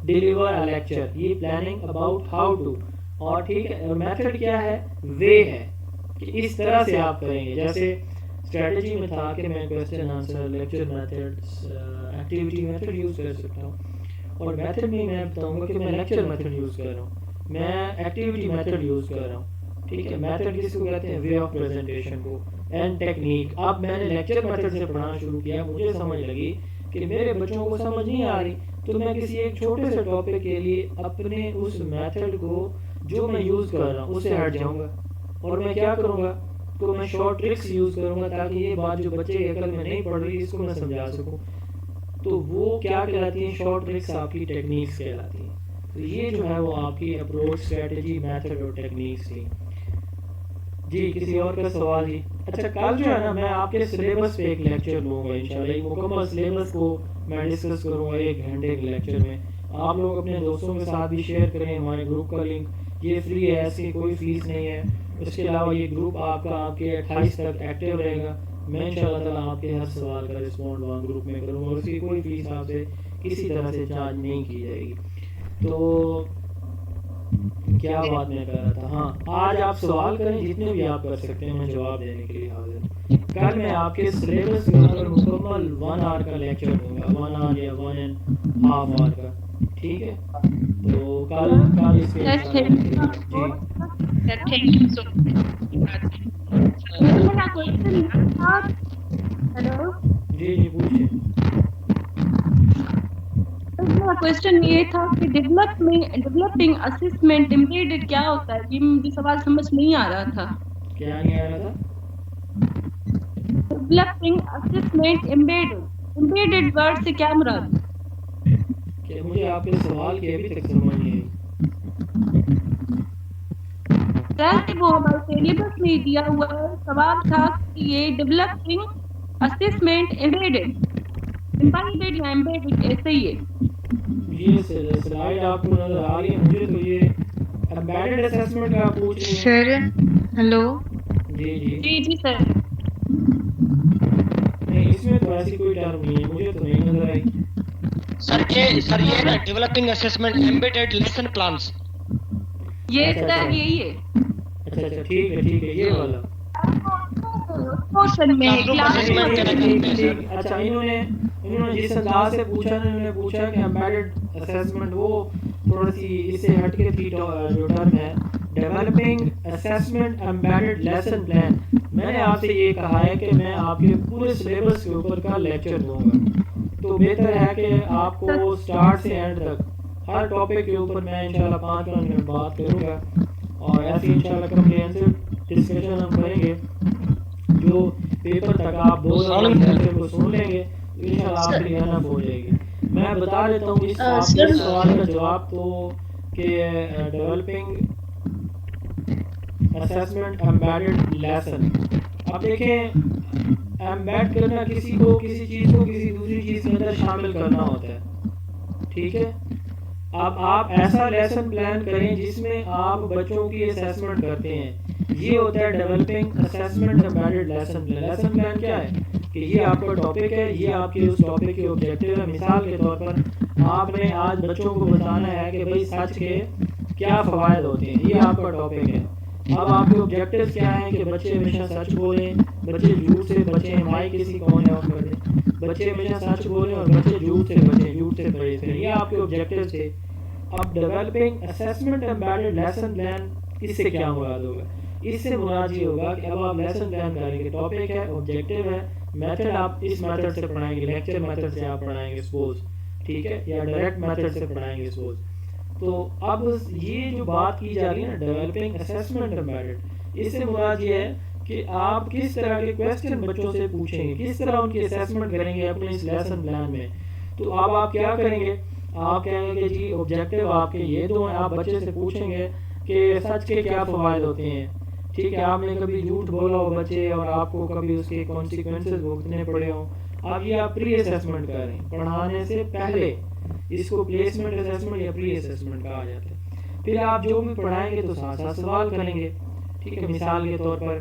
deliver a lecture, ये प्लानिंग अबाउट हाउ टू, और ठीक है। और मेथड क्या है, वे है कि इस तरह से आप करेंगे। जैसे स्ट्रेटजी में था कि मैं question answer, lecture method, activity method use कर सकता हूँ, और मेथड में मैं बताऊंगा कि मैं लेक्चर मेथड यूज कर रहा हूँ, मैं एक्टिविटी मेथड यूज कर रहा हूँ, ठीक है। मेथड किसको कहते हैं, वे ऑफ प्रेजेंटेशन को। एंड टेक्निक, अब मैंने लेक्चर मेथड से पढ़ाना शुरू किया, मुझे समझ लगी कि मेरे बच्चों को समझ नहीं आ रही, तो मैं किसी एक छोटे से टॉपिक के लिए अपने उस मेथड को जो मैं यूज़ कर रहा हूँ उससे हट जाऊँगा, और मैं क्या करूँगा, तो मैं शॉर्ट ट्रिक्स यूज़ करूँगा ताकि ये बात जो बच्चे की अकल में नहीं पड़ रही इसको मैं समझा सकूँ। तो वो क्या कहलाती है, शॉर्ट ट्रिक्स आपकी टेक्निक्स कहलाती हैं। तो ये जो है वो आपकी अप्रोच, स्ट्रेटजी, मेथड और टेक्निक्स थी। जी किसी और का सवाल ही। अच्छा, कल जो है ना मैं आपके सिलेबस पे एक लेक्चर लूँगा इंशाल्लाह, एक मुकम्मल सिलेबस को मैं डिस्कस करूँगा 1 घंटे के लेक्चर में। आप लोग अपने दोस्तों के साथ भी शेयर करें, हमारे ग्रुप का लिंक ये फ्री है, ऐसी कोई फीस नहीं है। उसके अलावा ये ग्रुप आपका आपके 28 तक एक्टिव रहेगा। मैं इंशाल्लाह ताला आपके हर सवाल का रिस्पॉन्ड वहाँ ग्रुप में करूँगा, और उसकी कोई फीस आपसे किसी तरह से चार्ज नहीं की जाएगी। तो क्या बात मैं कर रहा था, हाँ, आज आप सवाल करें जितने भी आप कर सकते हैं, मैं जवाब देने के लिए हाजिर हूँ। कल मैं आपके सिलेबस के ऊपर मुकम्मल 1 आवर का लेक्चर दूंगा, 1 आवर या 1.5 आवर का, ठीक है। तो कल इस पे हेलो जी पूछिए। मेरा क्वेश्चन ये था कि डेवलपिंग असेसमेंट एम्बेडेड क्या होता है, ये मुझे सवाल समझ नहीं आ रहा था। क्या नहीं आ रहा था, डेवलपिंग असेसमेंट एम्बेडेड वर्ड से क्या मुराद है? कि मुझे आपके सवाल की अभी तक समझ नहीं आई। सर वो हमारे सिलेबस में दिया हुआ है, सवाल था कि ये डेवलपिंग असेसमेंट एम्बेडेड या एम्बेडेड ऐसे ही है। ये स्लाइड आपको नजर आ रही है, मुझे तो ये एम्बेडेड असेसमेंट का पूछ रही है सर हेलो। जी जी सर। नहीं, इसमें तो ऐसी कोई टर्म नहीं है, मुझे तो नहीं नजर आई। सर ये ना developing assessment embedded lesson plans, ये अच्छा, सर अच्छा। यही है अच्छा ठीक है ये वाला। क्वेश्चन में Classroom क्लास assessment के ठीक लिए ठीक। अच्छा इन्होंने जिस अंदाज से पूछा ना, इन्होंने पूछा कि एम्बेडेड असेसमेंट, वो थोड़ी सी इससे हटके थी जो टर्म है developing assessment embedded lesson plan. मैंने आपसे ये कहा है कि मैं आपके पूरे सिलेबस के ऊपर का लेक्चर दूंगा, तो बेहतर है कि आपको स्टार्ट से एंड तक हर टॉपिक के ऊपर मैं इंशाल्लाह 5 मिनट बात करूंगा, और ऐसे इंशाल्लाह कम्प्रिहेंसिव डिस्कशन हम करेंगे। जो पेपर तक आप 2 लेक्चर को सुन लेंगे तो इंशाल्लाह आपके लिए एनफ हो जाएगी। मैं बता देता हूँ इस आपके इस सवाल का जवाब तो कि डेवलपिंग असेसमेंट एम्बेडेड लेसन। अब देखें एम्बेड करना किसी चीज़ को किसी दूसरी चीज़ के अंदर शामिल करना होता है, ठीक है। अब आप ऐसा लेसन प्लान करें जिसमें आप बच्चों की असेसमेंट करते हैं, ये होता है developing assessment embedded lesson plan. Lesson plan क्या है कि ये आपका टॉपिक है, ये आपके उस टॉपिक के ऑब्जेक्टिव है। मिसाल के तौर पर आपने आज बच्चों को बताना है कि भाई सच के क्या फ़वायद होते हैं, ये आपका टॉपिक है। अब आपके ऑब्जेक्टिव क्या हैं कि बच्चे हमेशा सच बोलें, बच्चे झूठ से बचें। माई किसी कौन है ऑफ कर दें। बच्चे हमेशा सच बोलें और बच्चे झूठ से बचें, झूठ से परहेज करें, ये आपके ऑब्जेक्टिव थे। अब developing assessment embedded lesson plan इससे क्या मुराद होगा? इससे मुराद ये होगा कि अब आप लेसन प्लान करेंगे, टॉपिक है, ऑब्जेक्टिव है, मेथड आप इस मेथड से पढ़ाएंगे, लेक्चर मेथड से आप पढ़ाएंगे सपोज, ठीक है, या डायरेक्ट मेथड से पढ़ाएंगे सपोज। तो अब ये जो बात की जा रही है ना डेवलपिंग असेसमेंट एम्बेडेड, इससे मुराद ये है कि आप किस तरह के क्वेश्चन बच्चों से पूछेंगे, किस तरह उनकी असेसमेंट करेंगे अपने इस लेसन प्लान में। तो अब आप क्या करेंगे, आप कहेंगे कि जी ऑब्जेक्टिव आपके ये दो हैं। आप बच्चे से पूछेंगे कि सच के क्या फ़वायद होते हैं, ठीक है। आपने कभी झूठ बोला हो बच्चे और आपको कभी उसके कॉन्सिक्वेंसेस भुगतने पड़े हों, अब ये आप प्री असेसमेंट कर रहे हैं पढ़ाने से पहले। इसको प्लेसमेंट असेसमेंट या प्री असेसमेंट कहा जाता है। फिर आप जो भी पढ़ाएंगे तो साथ साथ सवाल करेंगे, ठीक है। मिसाल के तौर पर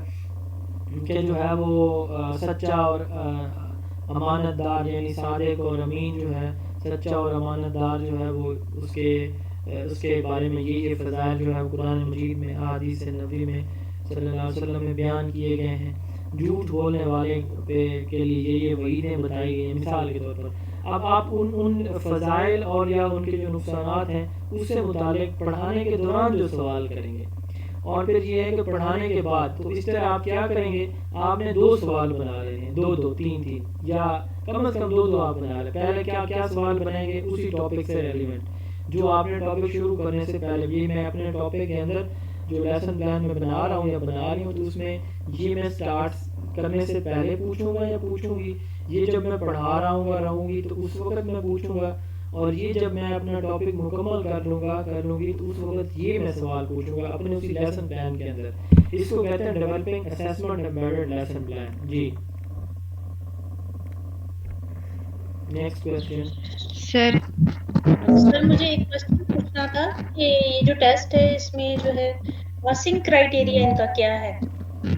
कि जो है वो सच्चा और अमानतदार यानी सादिक और अमीन जो है, सच्चा और अमानतदार जो है वो उसके बारे में ये फ़ज़ाइल जो है कुरान मजीद में अहादीस नबी में सल्लल्लाहु अलैहि वसल्लम में बयान किए गए हैं। झूठ बोलने वाले के लिए ये वईदें बताई गई हैं मिसाल के तौर पर। अब आप उन फ़ज़ाइल और या उनके जो नुकसानात हैं उससे मुतालिक पढ़ाने के दौरान जो सवाल करेंगे, और फिर ये है कि पढ़ाने के बाद तो इस तरह आप क्या करेंगे, आपने 2 सवाल बना लेने हैं, 2 3 या कम से कम 2 आप बना लें। पहले क्या सवाल बनाएंगे उसी टॉपिक से रेलिवेंट जो आपने टॉपिक शुरू करने से पहले। ये मैं अपने टॉपिक के अंदर जो लेसन प्लान में बना रहा हूँ या बना रही हूँ तो उसमें ये मैं स्टार्ट करने से पहले पूछूंगा या पूछूंगी, ये जब मैं पढ़ा रहा हूँ रहूँगी तो उस वक्त मैं पूछूंगा, और ये जब मैं अपना टॉपिक मुकम्मल कर लूँगी तो उस वक्त ये मैं सवाल पूछूंगा अपने उसी लेसन प्लान के अंदर। इसको कहते हैं developing assessment embedded lesson plan. जी नेक्स्ट क्वेश्चन। सर मुझे एक क्वेश्चन पूछना था कि ये जो टेस्ट है इसमें जो है पासिंग क्राइटेरिया इनका क्या है?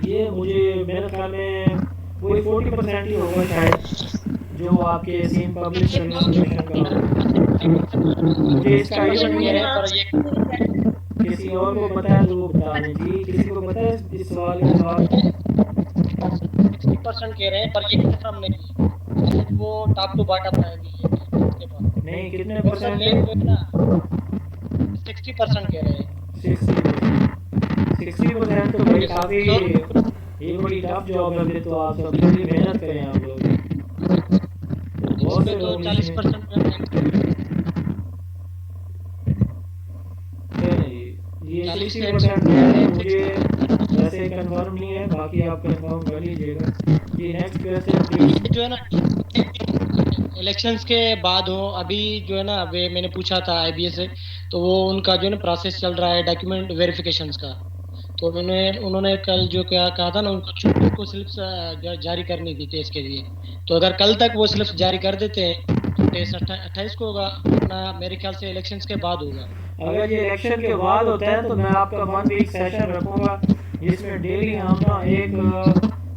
ये मुझे मेरे ख्याल में वही 40% ही होगा शायद, जो आपके सीन पब्लिक सर्विस का होगा। मुझे इसका आइडिया नहीं है, पर ये किसी और को पता है तो वो बता दें। जी किसी को पता है इस सवाल का जवाब? 60% कह रहे हैं, पर ये कंफर्म नहीं है, वो टॉप टू बॉटम है इसके बाद। नहीं, कितने और परसेंट? मेन जो है ना 60% कह रहे हैं। 60% तो भाई काफ़ी, ये बड़ी टफ जॉब है। तो आप सब जल्दी मेहनत करें आप लोग। बहुत से तो लोग 40% ये 60% है, मुझे वैसे कंफर्म नहीं है, बाकी आप कंफर्म कर लीजिएगा। ये नेक्स्ट क्वेश्चन जो है ना इलेक्शंस के बाद हो, अभी जो है ना वे मैंने पूछा था IBA से, तो वो उनका जो है ना प्रोसेस चल रहा है डॉक्यूमेंट वेरिफिकेशंस का। तो उन्होंने कल जो क्या कहा था ना, उनको स्लिप्स जारी करनी थी टेस्ट के लिए। तो अगर कल तक वो स्लिप्स जारी कर देते हैं तो टेस्ट 28 को होगा, अपना मेरे ख्याल से इलेक्शंस के बाद होगा। अगर ये इलेक्शन के बाद होता है तो मैं आपका 1 वीक सेशन रखूंगा जिसमें डेली हम ना एक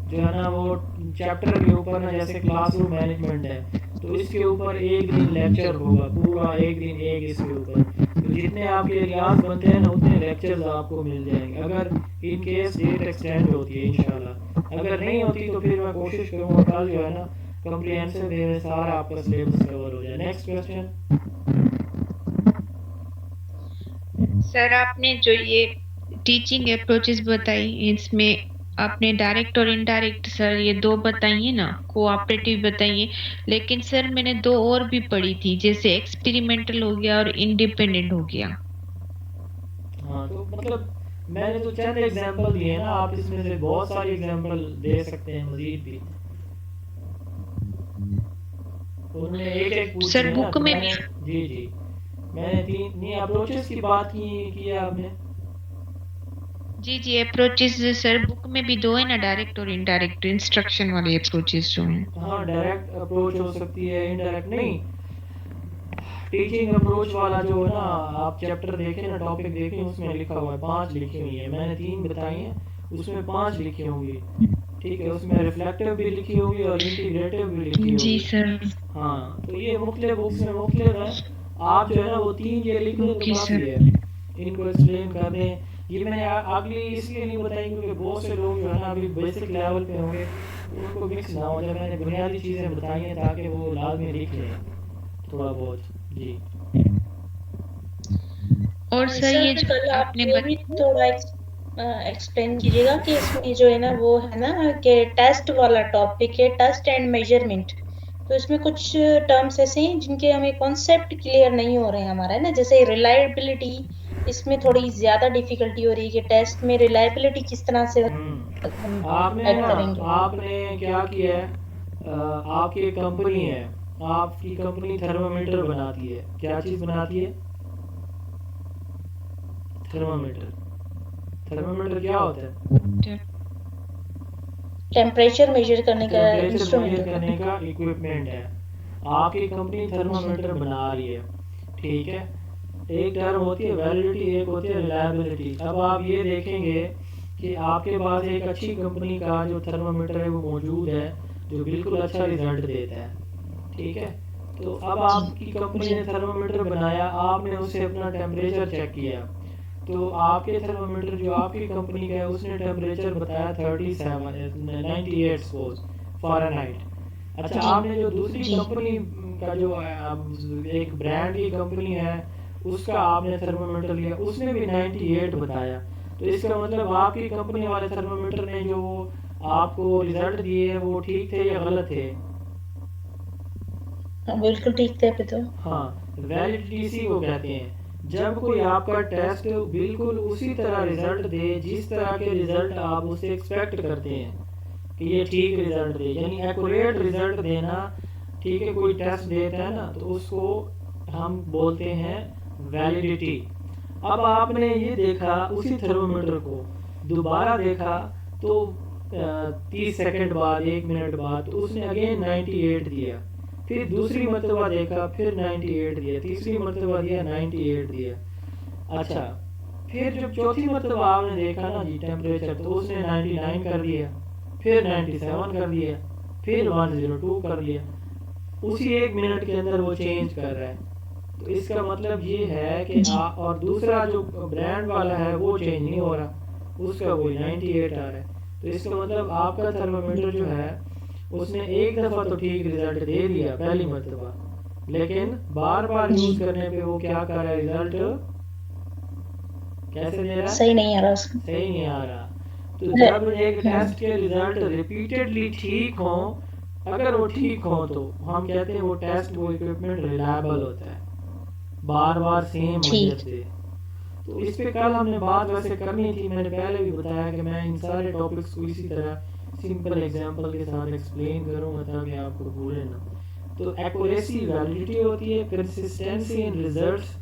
जो है ना वो चैप्टर के ऊपर ना जैसे क्लासरूम मैनेजमेंट है तो इसके ऊपर एक दिन लेक्चर होगा, पूरा एक दिन एक इसके ऊपर। तो जितने आपके एरियाज बनते हैं ना उतने लेक्चर्स आपको मिल जाएंगे, अगर इन केस डेट एक्सटेंड होती है इंशाल्लाह। अगर नहीं होती तो फिर मैं कोशिश करूँगा कल जो है ना कम्प्रिहेंसिव वे में सारा आपका सिलेबस कवर हो जाए। Next question. सर आपने जो ये टीचिंग अप्रोचेस बताई इसमें आपने डायरेक्ट और इनडायरेक्ट सर ये दो बताइए ना, कोऑपरेटिव बताइए, लेकिन सर मैंने दो और भी पढ़ी थी जैसे एक्सपेरिमेंटल हो गया और इंडिपेंडेंट हो गया। हाँ तो मतलब मैंने तो चंद एग्जांपल दिए ना, आप इसमें से बहुत सारे एग्जांपल दे सकते हैं मजीद भी। उन्होंने एक एक पूछे सर ना, बुक तो में मैंने जी मैंने तीन अप्रोचेस की बात की है आपने। जी अप्रोचेस सर बुक में भी दो है ना, डायरेक्ट और इनडायरेक्ट इंस्ट्रक्शन वाले अप्रोचेस जो हैं। हाँ डायरेक्ट अप्रोच हो सकती है, इनडायरेक्ट नहीं। टीचिंग अप्रोच वाला जो है ना, आप चैप्टर देखें ना, टॉपिक देखें, उसमें लिखा हुआ है 5 लिखी हुई है, मैंने 3 बताई हैं, उसमें 5 लिखी होंगी। ठीक है, उसमें रिफ्लेक्टिव भी लिखी होगी और इंटीग्रेटिव भी लिखी होगी। जी सर। हाँ तो ये मुख्तलिफ बुक्स में मुख्तलिफ है, आप जो है ना वो 3 ये लिख लें तो काफ़ी है, इनको एक्सप्लेन कर दें। ये मैंने अगली इसलिए नहीं बताई क्योंकि बहुत से लोग जो है ना अभी बेसिक लेवल पे होंगे, उनको मिक्स ना हो, जब मैंने बुनियादी चीज़ें बताई हैं ताकि वो लाजमी लिख लें थोड़ा बहुत। जी और सर ये जो कल आप आपने ये भी थोड़ा एक्सप्लेन कीजिएगा कि इसमें जो है ना वो है ना कि टेस्ट वाला टॉपिक है, टेस्ट एंड मेजरमेंट, तो इसमें कुछ टर्म्स ऐसे हैं जिनके हमें कॉन्सेप्ट क्लियर नहीं हो रहे हैं हमारा, है ना, जैसे रिलायबिलिटी, इसमें थोड़ी ज्यादा डिफिकल्टी हो रही है कि टेस्ट में रिलायबिलिटी किस तरह से आपने क्या किया है, आपकी कंपनी है, आपकी कंपनी थर्मामीटर बनाती है, क्या चीज बनाती है? थर्मामीटर। थर्मामीटर क्या होता है? टेम्परेचर मेजर करने का इक्विपमेंट है। आपकी कंपनी थर्मामीटर बना रही है, ठीक है। एक टर्म होती है वैलिडिटी, एक होती है रिलायबिलिटी। अब आप ये देखेंगे कि आपके पास एक अच्छी कंपनी का जो थर्मामीटर है वो मौजूद है जो बिल्कुल अच्छा रिजल्ट देता है, ठीक है। तो अब आपकी कंपनी ने थर्मामीटर बनाया, आपने उसे अपना टेम्परेचर चेक किया, तो आपके थर्मामीटर जो आपकी कंपनी का है उसने टेम्परेचर बताया 98 सपोज फ़ारेनहाइट। अच्छा, आपने जो दूसरी कंपनी का जो एक ब्रांड की कंपनी है उसका आपने थर्मामीटर लिया, उसने भी 98 बताया, तो इसका मतलब आपकी कंपनी वाले थर्मामीटर ने जो आपको रिजल्ट दिए वो ठीक थे या गलत थे? बिल्कुल ठीक थे तो। हाँ, वैलिडिटी इसी को कहते हैं, जब कोई आपका टेस्ट बिल्कुल उसी तरह रिजल्ट दे जिस तरह के रिजल्ट आप उससे एक्सपेक्ट करते हैं कि ये ठीक रिजल्ट दे, यानी एक्यूरेट रिजल्ट देना। ठीक है, कोई टेस्ट देता है ना तो उसको हम बोलते हैं वैलिडिटी। अब आपने ये देखा उसी थर्मोमीटर को दोबारा देखा तो 30 सेकंड बाद, 1 मिनट बाद, तो उसने अगेन 98 दिया, फिर दूसरी मरतबा देखा फिर 98 दिया, तीसरी मरतबा दिया 98 दिया। अच्छा, फिर जब चौथी मरतबा आपने देखा ना जी टेम्परेचर, तो उसने 99 कर दिया, फिर 97 कर दिया, फिर 102 कर दिया, उसी 1 मिनट के अंदर वो चेंज कर रहा है। तो इसका मतलब ये है कि और दूसरा जो ब्रांड वाला है वो चेंज नहीं हो रहा, उसका वही 98 आ रहा है। तो इसका मतलब आपका थर्मामीटर जो है उसने एक दफ़ा तो ठीक रिजल्ट दे दिया पहली मरतबा, लेकिन बार बार यूज करने पे वो क्या कर रहा है, रिजल्ट कैसे दे रहा है? सही नहीं आ रहा, सही नहीं आ रहा। तो जब एक टेस्ट के रिजल्ट रिपीटेडली ठीक हो, अगर वो ठीक हो तो हम कहते हैं वो टेस्ट, वो इक्विपमेंट रिलायबल होता है, बार बार सेम वजह से। तो इस पे कल हमने बात वैसे करनी थी, मैंने पहले भी बताया कि मैं इन सारे टॉपिक्स को इसी तरह सिंपल एग्जांपल के साथ एक्सप्लेन करूंगा ताकि आपको भूले ना। तो एक्यूरेसी वैलिडिटी होती है, कंसिस्टेंसी इन रिजल्ट्स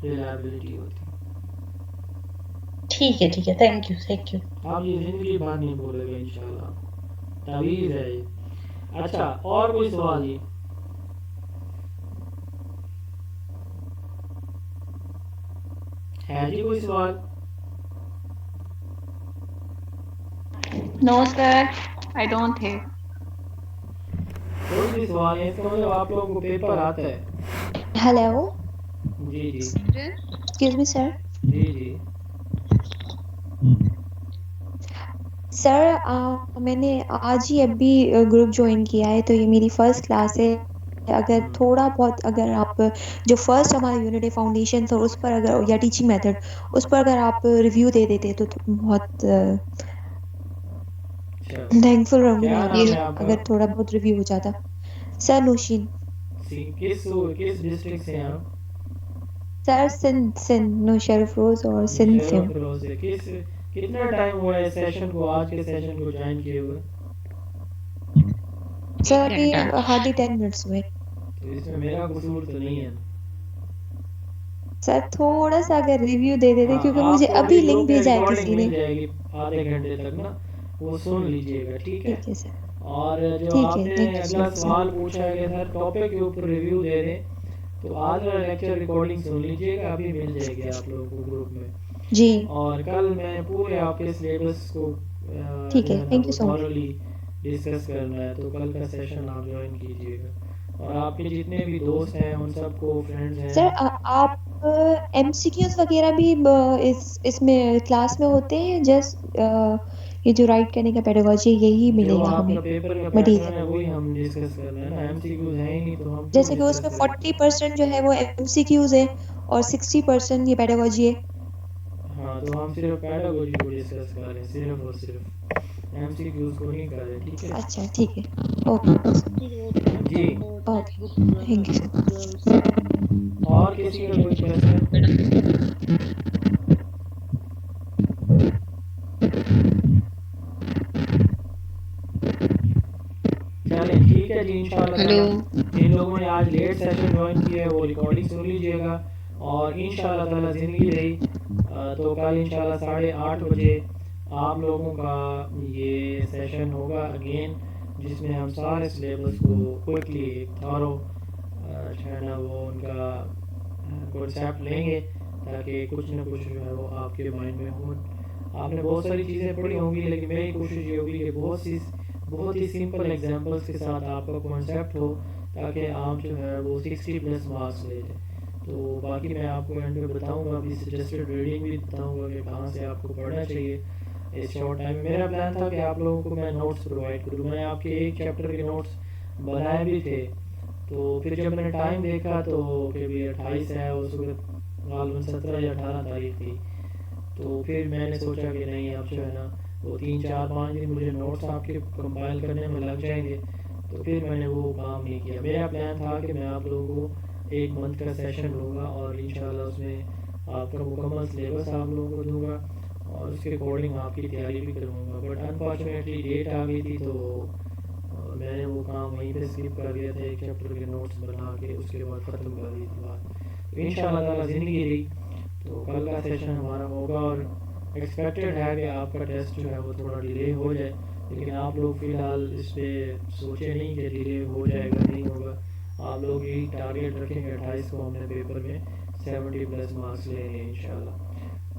रिलायबिलिटी होती है। ठीक है, थैंक यू। आप ये जिंदगी बात नहीं बोलेंगे इंशाल्लाह, तावीज़ है ये। अच्छा, और कोई सवाल? ये है जी कोई सवाल? No sir. I don't have. कोई भी सवाल है, इसका मतलब आप लोगों को पेपर आता है। हेलो, जी जी एक्सक्यूज मी सर। जी जी सर मैंने आज ही अभी ग्रुप ज्वाइन किया है, तो ये मेरी फर्स्ट क्लास है। अगर थोड़ा बहुत अगर आप जो फर्स्ट हमारा यूनिट है फाउंडेशन और उस पर अगर या टीचिंग मेथड उस पर अगर आप रिव्यू दे देते तो बहुत चलो, थैंकफुल रहूंगी क्या मैं नाम है आपकी, आपका? अगर थोड़ा बहुत रिव्यू हो जाता। सर नौशीन। किस डिस्ट्रिक्ट से हैं आप? सर सिंध नौशरफ रोज और सिंध से हूँ। शेरफ रोज से। कितना टाइम हुआ है सेशन को, आज के सेशन को ज्वाइन किए हुए? सर अभी घंटा। हार्डली 10 मिनट्स हुए। तो इसमें मेरा कसूर तो नहीं है ना? सर थोड़ा सा अगर रिव्यू दे देते, हाँ, क्योंकि मुझे आपको अभी अभी लिंक ग्रुप में भेजा है रिकॉर्डिंग किसी ने। मिल जाएगी आधे घंटे तक ना, वो सुन लीजिएगा, ठीक है? ठीक है सर, और जो ठीक है, आपने थैंक यू सो अगला मच सवाल सर। पूछा है कि सर टॉपिक के ऊपर रिव्यू दे दें, तो आज वाला लेक्चर रिकॉर्डिंग सुन लीजिएगा, अभी मिल जाएगी आप लोगों को ग्रुप में। जी और कल मैं पूरे आपके सिलेबस को ठीक जो है, है ना थैंक वो you so much. Thoroughly discuss करना है, तो कल का सेशन आप ज्वाइन कीजिएगा। और आपके जितने भी दोस्त हैं उन सबको, फ्रेंड्स सर हैं। आप एमसीक्यूज वगैरह भी इसमें क्लास में होते हैं? जस्ट ये जो राइट करने का पेडागोजी यही जो मिलेगा हमें आपका पेपर का पैटर्न मटेरियल? है वही हम डिस्कस कर रहे हैं ना, एमसीक्यूज है ही नहीं तो हम क्यों जैसे कि डिस्कस उसमें करें? 40% जो है वो एमसीक्यूज है और 60% ये पेडागोजी है। हाँ, तो हम सिर्फ पैडागोजी को डिस्कस कर रहे हैं, सिर्फ और सिर्फ एमसीक्यूज को नहीं कर रहे, ठीक है? अच्छा ठीक है, ओके जी, ओके, थैंक यू सर। और किसी का कोई प्रश्न? चलें, ठीक है जी, इंशाल्लाह हेलो। ताला जिन लोगों ने आज लेट सेशन ज्वाइन किया है वो रिकॉर्डिंग सुन लीजिएगा। और इंशाल्लाह ताला ज़िंदगी रही तो कल इंशाल्लाह 8:30 बजे आप लोगों का ये सेशन होगा अगेन, जिसमें हम सारे सिलेबस को क्विकली थॉरो जो है ना वो उनका कॉन्सेप्ट लेंगे, ताकि कुछ ना कुछ जो है वो आपके माइंड में हो। आपने बहुत सारी चीज़ें पढ़ी होंगी, लेकिन मेरी कोशिश ये होगी कि बहुत ही सिंपल एग्जांपल्स के साथ आपका कॉन्सेप्ट हो, ताकि आप जो है वो 60+ मार्क्स ले लें। तो बाकी मैं आपको एंड में बताऊंगा, अभी सजेस्टेड रीडिंग भी बताऊंगा कि कहाँ से आपको पढ़ना चाहिए इस शॉर्ट टाइम में। मेरा प्लान था कि आप लोगों को मैं नोट्स प्रोवाइड करूँ, मैंने आपके एक चैप्टर के नोट्स बनाए भी थे। तो फिर जब मैंने टाइम देखा तो कि भी 28 है, उस वक्त गालबन 17 या 18 तारीख थी, तो फिर मैंने सोचा कि नहीं, अब जो है ना वो 3-4-5 दिन मुझे नोट्स आपके कंपाइल करने में लग जाएंगे, तो फिर मैंने वो काम नहीं किया। मेरा प्लान था कि मैं आप लोगों को एक मंथ का सेशन लूँगा और इंशाल्लाह उसमें आपका मुकम्मल सिलेबस आप लोगों को दूंगा और उसके अकॉर्डिंग आपकी तैयारी भी करूँगा। बट अनफॉर्चुनेटली डेट आ गई थी, तो मैंने वो काम वहीं पे स्किप कर दिया था, एक चैप्टर के नोट्स बना के उसके बाद ख़त्म कर दी थी बात। तो इंशाल्लाह ताला ज़िंदगी रही तो कल का सेशन हमारा होगा, और एक्सपेक्टेड है कि आपका टेस्ट जो है वो थोड़ा डिले हो जाए, लेकिन आप लोग फ़िलहाल इस पर सोचे नहीं कि डिले हो जाएगा नहीं होगा। आप लोग यही टारगेट रखेंगे 28 को हमने पेपर में 70+ मार्क्स लेने हैं इंशाल्लाह।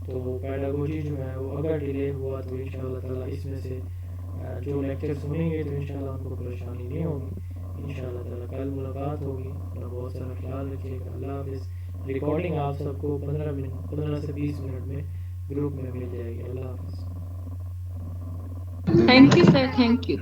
तो पैडागोजी जो है वो अगर डिले हुआ तो इंशाल्लाह ताला इसमें से जो लेक्चर सुनेंगे तो इंशाल्लाह उनको परेशानी नहीं होगी। इंशाल्लाह ताला कल मुलाकात होगी। अपना बहुत सारा ख्याल रखिएगा। अल्लाह हाफ़िज़। रिकॉर्डिंग आप सबको 15 से 20 मिनट में ग्रुप में मिल जाएगी। अल्लाह हाफ़िज़। Thank you sir, thank you.